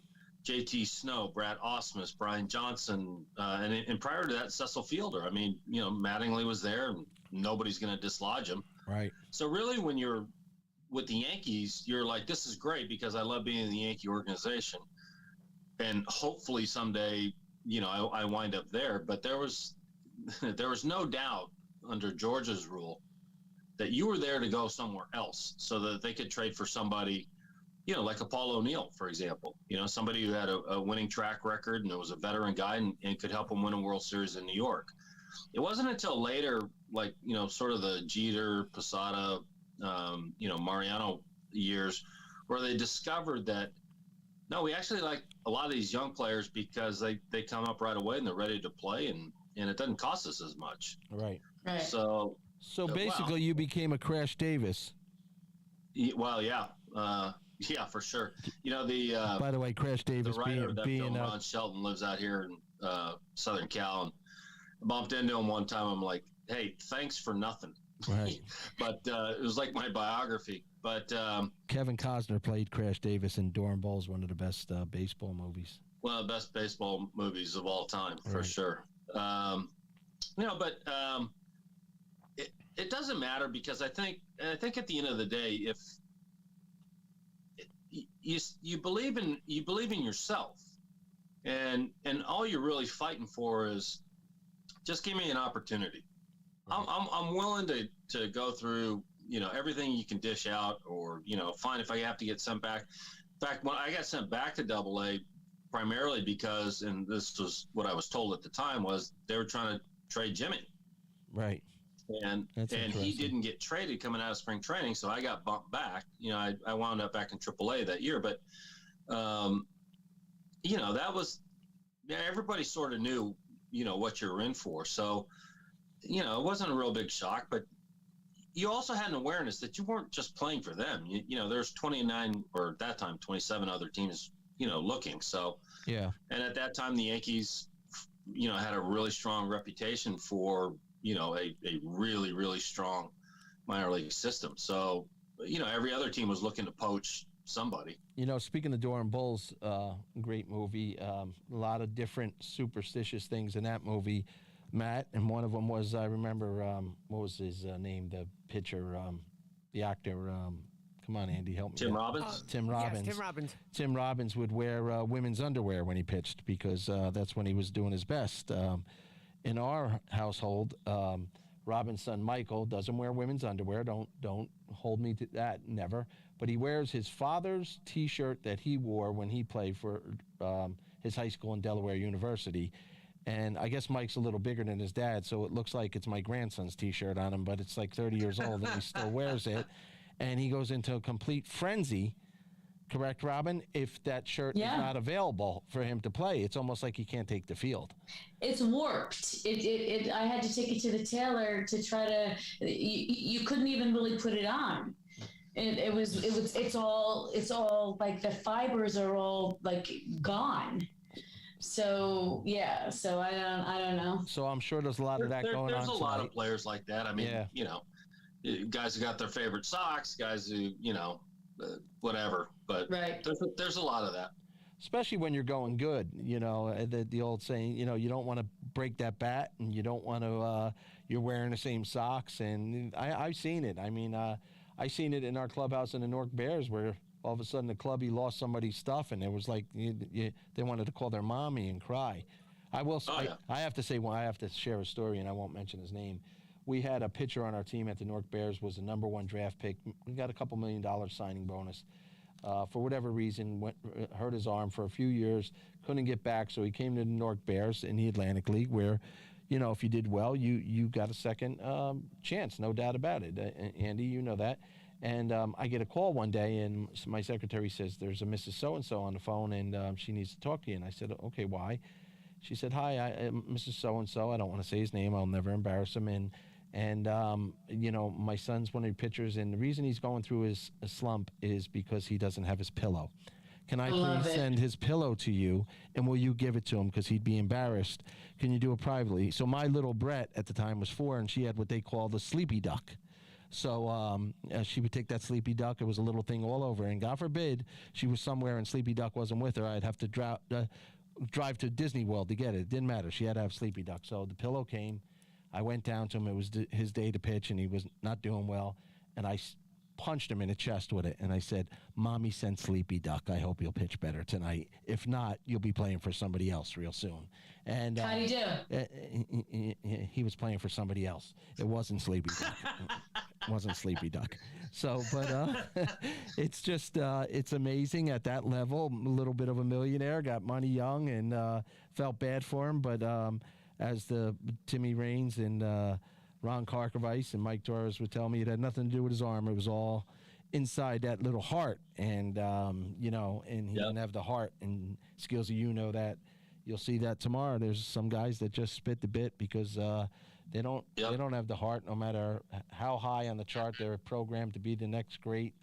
J.T. Snow, Brad Ausmus, Brian Johnson, and prior to that, Cecil Fielder. I mean, Mattingly was there, and nobody's going to dislodge him. Right. So really, when you're with the Yankees, you're like, this is great because I love being in the Yankee organization, and hopefully someday, I wind up there. But there was no doubt under George's rule that you were there to go somewhere else so that they could trade for somebody, like a Paul O'Neill, for example, somebody who had a winning track record and was a veteran guy and could help them win a World Series in New York. It wasn't until later, like, sort of the Jeter, Posada, Mariano years, where they discovered that, no, we actually like a lot of these young players because they come up right away and they're ready to play, and it doesn't cost us as much. Right. So basically, you became a Crash Davis. Well, yeah. Yeah, for sure. By the way, Crash Davis, the writer of that being film, Ron Shelton, lives out here in Southern Cal, and I bumped into him one time. I'm like, hey, thanks for nothing. Right. But it was like my biography. But Kevin Costner played Crash Davis in Dorn Bowls, one of the best baseball movies. One of the best baseball movies of all time, for sure. It doesn't matter, because I think at the end of the day, if you believe in yourself, and all you're really fighting for is just give me an opportunity. Right. I'm willing to go through everything you can dish out, or fine if I have to get sent back. In fact, when I got sent back to Double-A, primarily because, and this was what I was told at the time, was they were trying to trade Jimmy. Right. And he didn't get traded coming out of spring training, so I got bumped back. I wound up back in AAA that year, but that was, everybody sort of knew what you were in for. So it wasn't a real big shock, but you also had an awareness that you weren't just playing for them. There's 29, or at that time 27 other teams looking. So yeah. And at that time, the Yankees had a really strong reputation for a really, really strong minor league system. So, every other team was looking to poach somebody. Speaking of Dorn Bulls, great movie. A lot of different superstitious things in that movie, Matt. And one of them was, I remember, what was his name? The pitcher, the actor. Come on, Andy, help me. Tim Robbins? Tim Robbins. Yes, Tim Robbins. Tim Robbins would wear women's underwear when he pitched, because that's when he was doing his best. In our household, Robin's son Michael doesn't wear women's underwear. Don't hold me to that, never. But he wears his father's T-shirt that he wore when he played for his high school in Delaware University. And I guess Mike's a little bigger than his dad, so it looks like it's my grandson's T-shirt on him, but it's like 30 years old and he still wears it. And he goes into a complete frenzy. Correct, Robin? If that shirt is not available for him to play, it's almost like he can't take the field. It's warped. I had to take it to the tailor to try to. You couldn't even really put it on. It's all like the fibers are all like gone. So yeah. So I don't know. So I'm sure there's a lot of that going on. There's a lot of players like that. I mean, guys who got their favorite socks, guys who whatever, but right. There's a lot of that. especially when you're going good. The old saying, you don't want to break that bat, and you don't want to. You're wearing the same socks, and I've seen it. I mean, I seen it in our clubhouse in the Newark Bears, where all of a sudden the club, he lost somebody's stuff, and it was like they wanted to call their mommy and cry. I will. I have to say, I have to share a story, and I won't mention his name. We had a pitcher on our team at the Newark Bears, was the #1 draft pick. We got a couple $1 million signing bonus. For whatever reason, hurt his arm for a few years, couldn't get back, so he came to the Newark Bears in the Atlantic League, where, if you did well, you got a second chance, no doubt about it. Andy, you know that. And I get a call one day, and my secretary says, there's a Mrs. So-and-so on the phone, and she needs to talk to you. And I said, okay, why? She said, hi, I'm Mrs. So-and-so. I don't want to say his name. I'll never embarrass him. And my son's one of your pitchers, and the reason he's going through his slump is because he doesn't have his pillow. Can I please send his pillow to you, and will you give it to him, because he'd be embarrassed? Can you do it privately? So my little Brett at the time was 4, and she had what they called a sleepy duck. So she would take that sleepy duck. It was a little thing all over, and God forbid she was somewhere and sleepy duck wasn't with her. I'd have to drive to Disney World to get it. It didn't matter. She had to have sleepy duck. So the pillow came. I went down to him. It was his day to pitch, and he was not doing well. And I punched him in the chest with it, and I said, Mommy sent Sleepy Duck. I hope you'll pitch better tonight. If not, you'll be playing for somebody else real soon. And how'd he do? He was playing for somebody else. It wasn't Sleepy Duck. It wasn't Sleepy Duck. So, but it's just, it's amazing at that level. A little bit of a millionaire, got money young, and felt bad for him. But as the Timmy Raines and Ron Karkovice and Mike Torres would tell me, it had nothing to do with his arm. It was all inside that little heart. And, and he didn't have the heart. And Skillsy, that. You'll see that tomorrow. There's some guys that just spit the bit because they don't have the heart. No matter how high on the chart they're programmed to be the next great,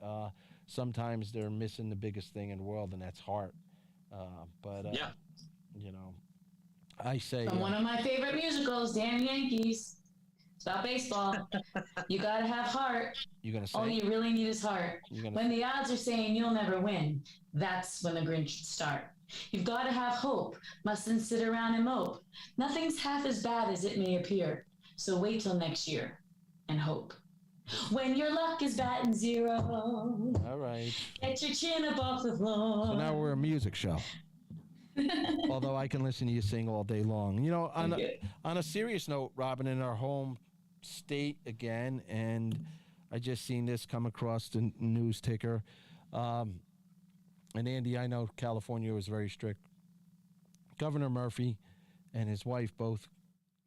sometimes they're missing the biggest thing in the world, and that's heart. I say from one of my favorite musicals, Damn Yankees. It's about baseball. You gotta have heart. You're gonna say all you really need is heart. When the odds are saying you'll never win, that's when the Grinch should start. You've got to have hope. Mustn't sit around and mope. Nothing's half as bad as it may appear. So wait till next year and hope. When your luck is batting 0. All right. Get your chin up off the floor. So now we're a music show. Although I can listen to you sing all day long. On a serious note, Robin, in our home state again, and I just seen this come across the news ticker. And Andy, I know California was very strict. Governor Murphy and his wife both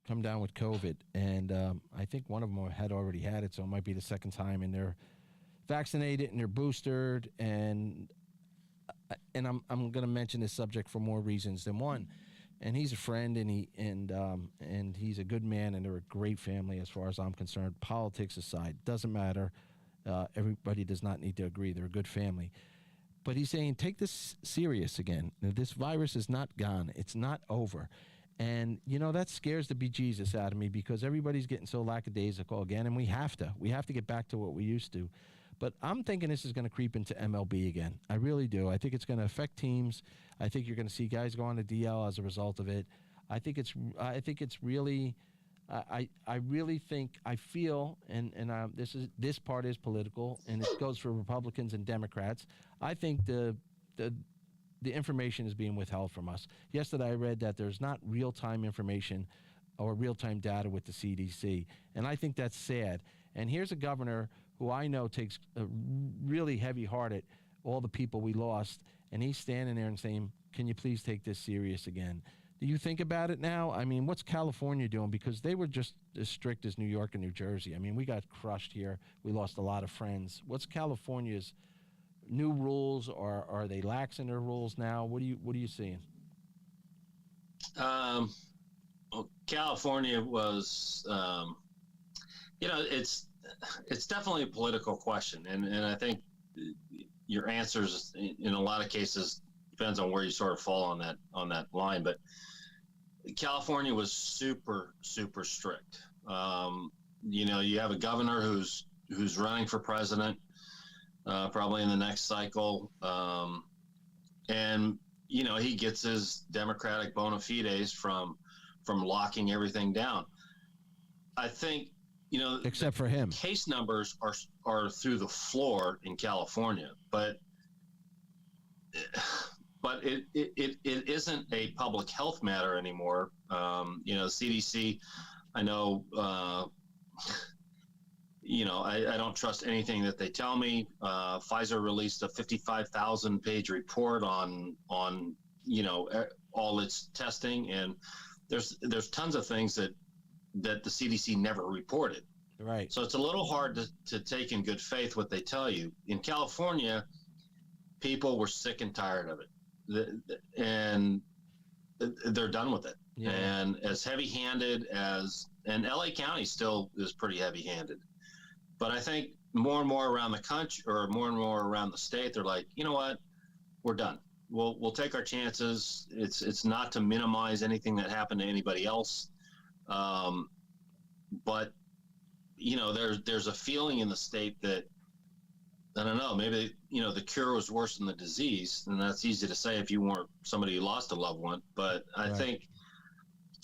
come down with COVID, and I think one of them had already had it, so it might be the second time, and they're vaccinated and they're boosted, and I'm going to mention this subject for more reasons than one. And he's a friend, and he's a good man, and they're a great family as far as I'm concerned. Politics aside, doesn't matter. Everybody does not need to agree. They're a good family. But he's saying, take this serious again. This virus is not gone. It's not over. And, that scares the bejesus out of me because everybody's getting so lackadaisical again, and we have to. We have to get back to what we used to. But I'm thinking this is going to creep into MLB again. I really do. I think it's going to affect teams. I think you're going to see guys go on the DL as a result of it. I feel, and this part is political, and it goes for Republicans and Democrats. I think the information is being withheld from us. Yesterday, I read that there's not real-time information or real-time data with the CDC, and I think that's sad. And here's a governor who I know takes a really heavy-hearted all the people we lost, and he's standing there and saying, "Can you please take this serious again?" Do you think about it now? I mean, what's California doing? Because they were just as strict as New York and New Jersey. I mean, we got crushed here. We lost a lot of friends. What's California's new rules, or are they lax in their rules now? What are you seeing? Well, California was, it's definitely a political question, and I think your answers in a lot of cases depends on where you sort of fall on that line. But California was super, super strict. You have a governor who's running for president, probably in the next cycle. And he gets his democratic bona fides from locking everything down. I think, except for him, case numbers are through the floor in California, but it isn't a public health matter anymore. CDC, I know, I don't trust anything that they tell me. Pfizer released a 55,000 page report on all its testing, and there's tons of things that the CDC never reported. Right. So it's a little hard to take in good faith what they tell you. In California, people were sick and tired of it, and they're done with it. Yeah. And as heavy-handed and LA County still is pretty heavy-handed, but I think more and more around the country, or more and more around the state, they're like, you know what, we're done. We'll take our chances. It's not to minimize anything that happened to anybody else, but there's a feeling in the state that, I don't know, maybe the cure was worse than the disease, and that's easy to say if you weren't somebody who lost a loved one. But I think,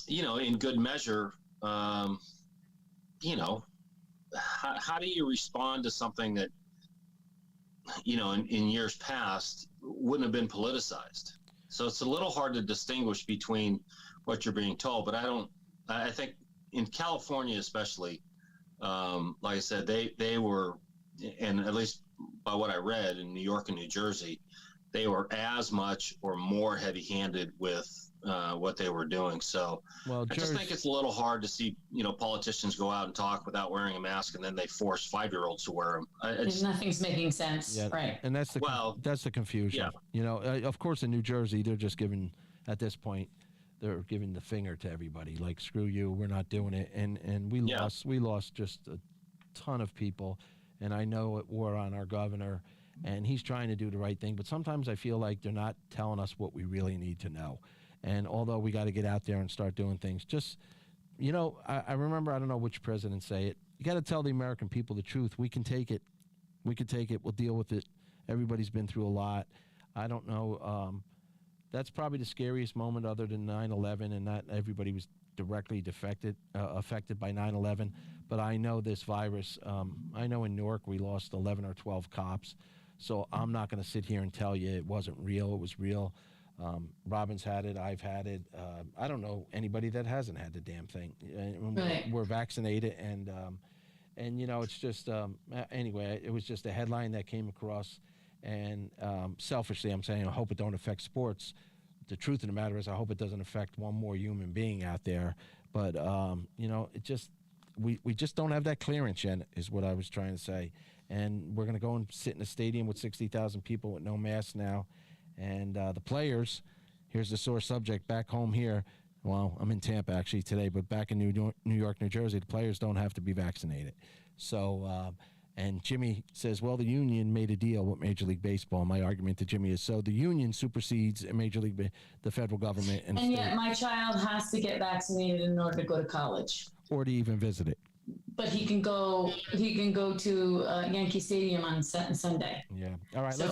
in good measure, how do you respond to something that, in years past wouldn't have been politicized? So it's a little hard to distinguish between what you're being told. But I think in California especially, like I said, they were, and at least by what I read in New York and New Jersey, they were as much or more heavy-handed with what they were doing. So I just think it's a little hard to see, politicians go out and talk without wearing a mask, and then they force 5-year-olds to wear them. Nothing's making sense. Yeah, right. And that's the confusion. Yeah. Of course, in New Jersey, they're just giving, at this point, they're giving the finger to everybody. Like, screw you, we're not doing it. And we lost just a ton of people. And I know it wore on our governor, and he's trying to do the right thing. But sometimes I feel like they're not telling us what we really need to know. And although we got to get out there and start doing things, just, I remember, I don't know which president say it, you got to tell the American people the truth. We can take it. We can take it. We'll deal with it. Everybody's been through a lot. I don't know. That's probably the scariest moment other than 9/11, and not everybody was directly affected by 9/11. But I know this virus. I know in Newark we lost 11 or 12 cops. So I'm not going to sit here and tell you it wasn't real. It was real. Robin's had it. I've had it. I don't know anybody that hasn't had the damn thing. Right. We're vaccinated, and it's just anyway. It was just a headline that came across, and selfishly, I'm saying I hope it don't affect sports. The truth of the matter is, I hope it doesn't affect one more human being out there. But it just we just don't have that clearance yet, is what I was trying to say. And we're going to go and sit in a stadium with 60,000 people with no masks now. And the players, here's the sore subject back home here. Well, I'm in Tampa actually today, but back in New York, New Jersey, the players don't have to be vaccinated. So, and Jimmy says, well, the union made a deal with Major League Baseball. My argument to Jimmy is, so the union supersedes the federal government. And yet my child has to get vaccinated in order to go to college. Or to even visit it. But he can go to Yankee Stadium on Sunday. Yeah. All right. So,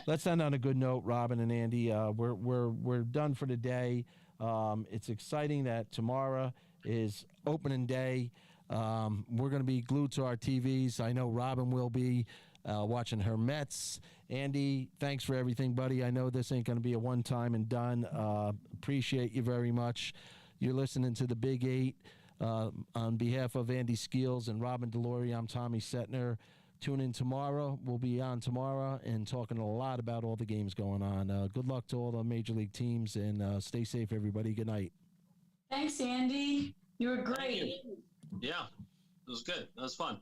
let's end on a good note, Robin and Andy. We're done for the day. It's exciting that tomorrow is opening day. We're going to be glued to our TVs. I know Robin will be watching her Mets. Andy, thanks for everything, buddy. I know this ain't going to be a one-time and done. Appreciate you very much. You're listening to the Big Eight. On behalf of Andy Skeels and Robin Delory, I'm Tommy Setner. Tune in tomorrow. We'll be on tomorrow and talking a lot about all the games going on. Good luck to all the Major League teams, and stay safe, everybody. Good night. Thanks, Andy. You were great. Yeah, it was good. It was fun.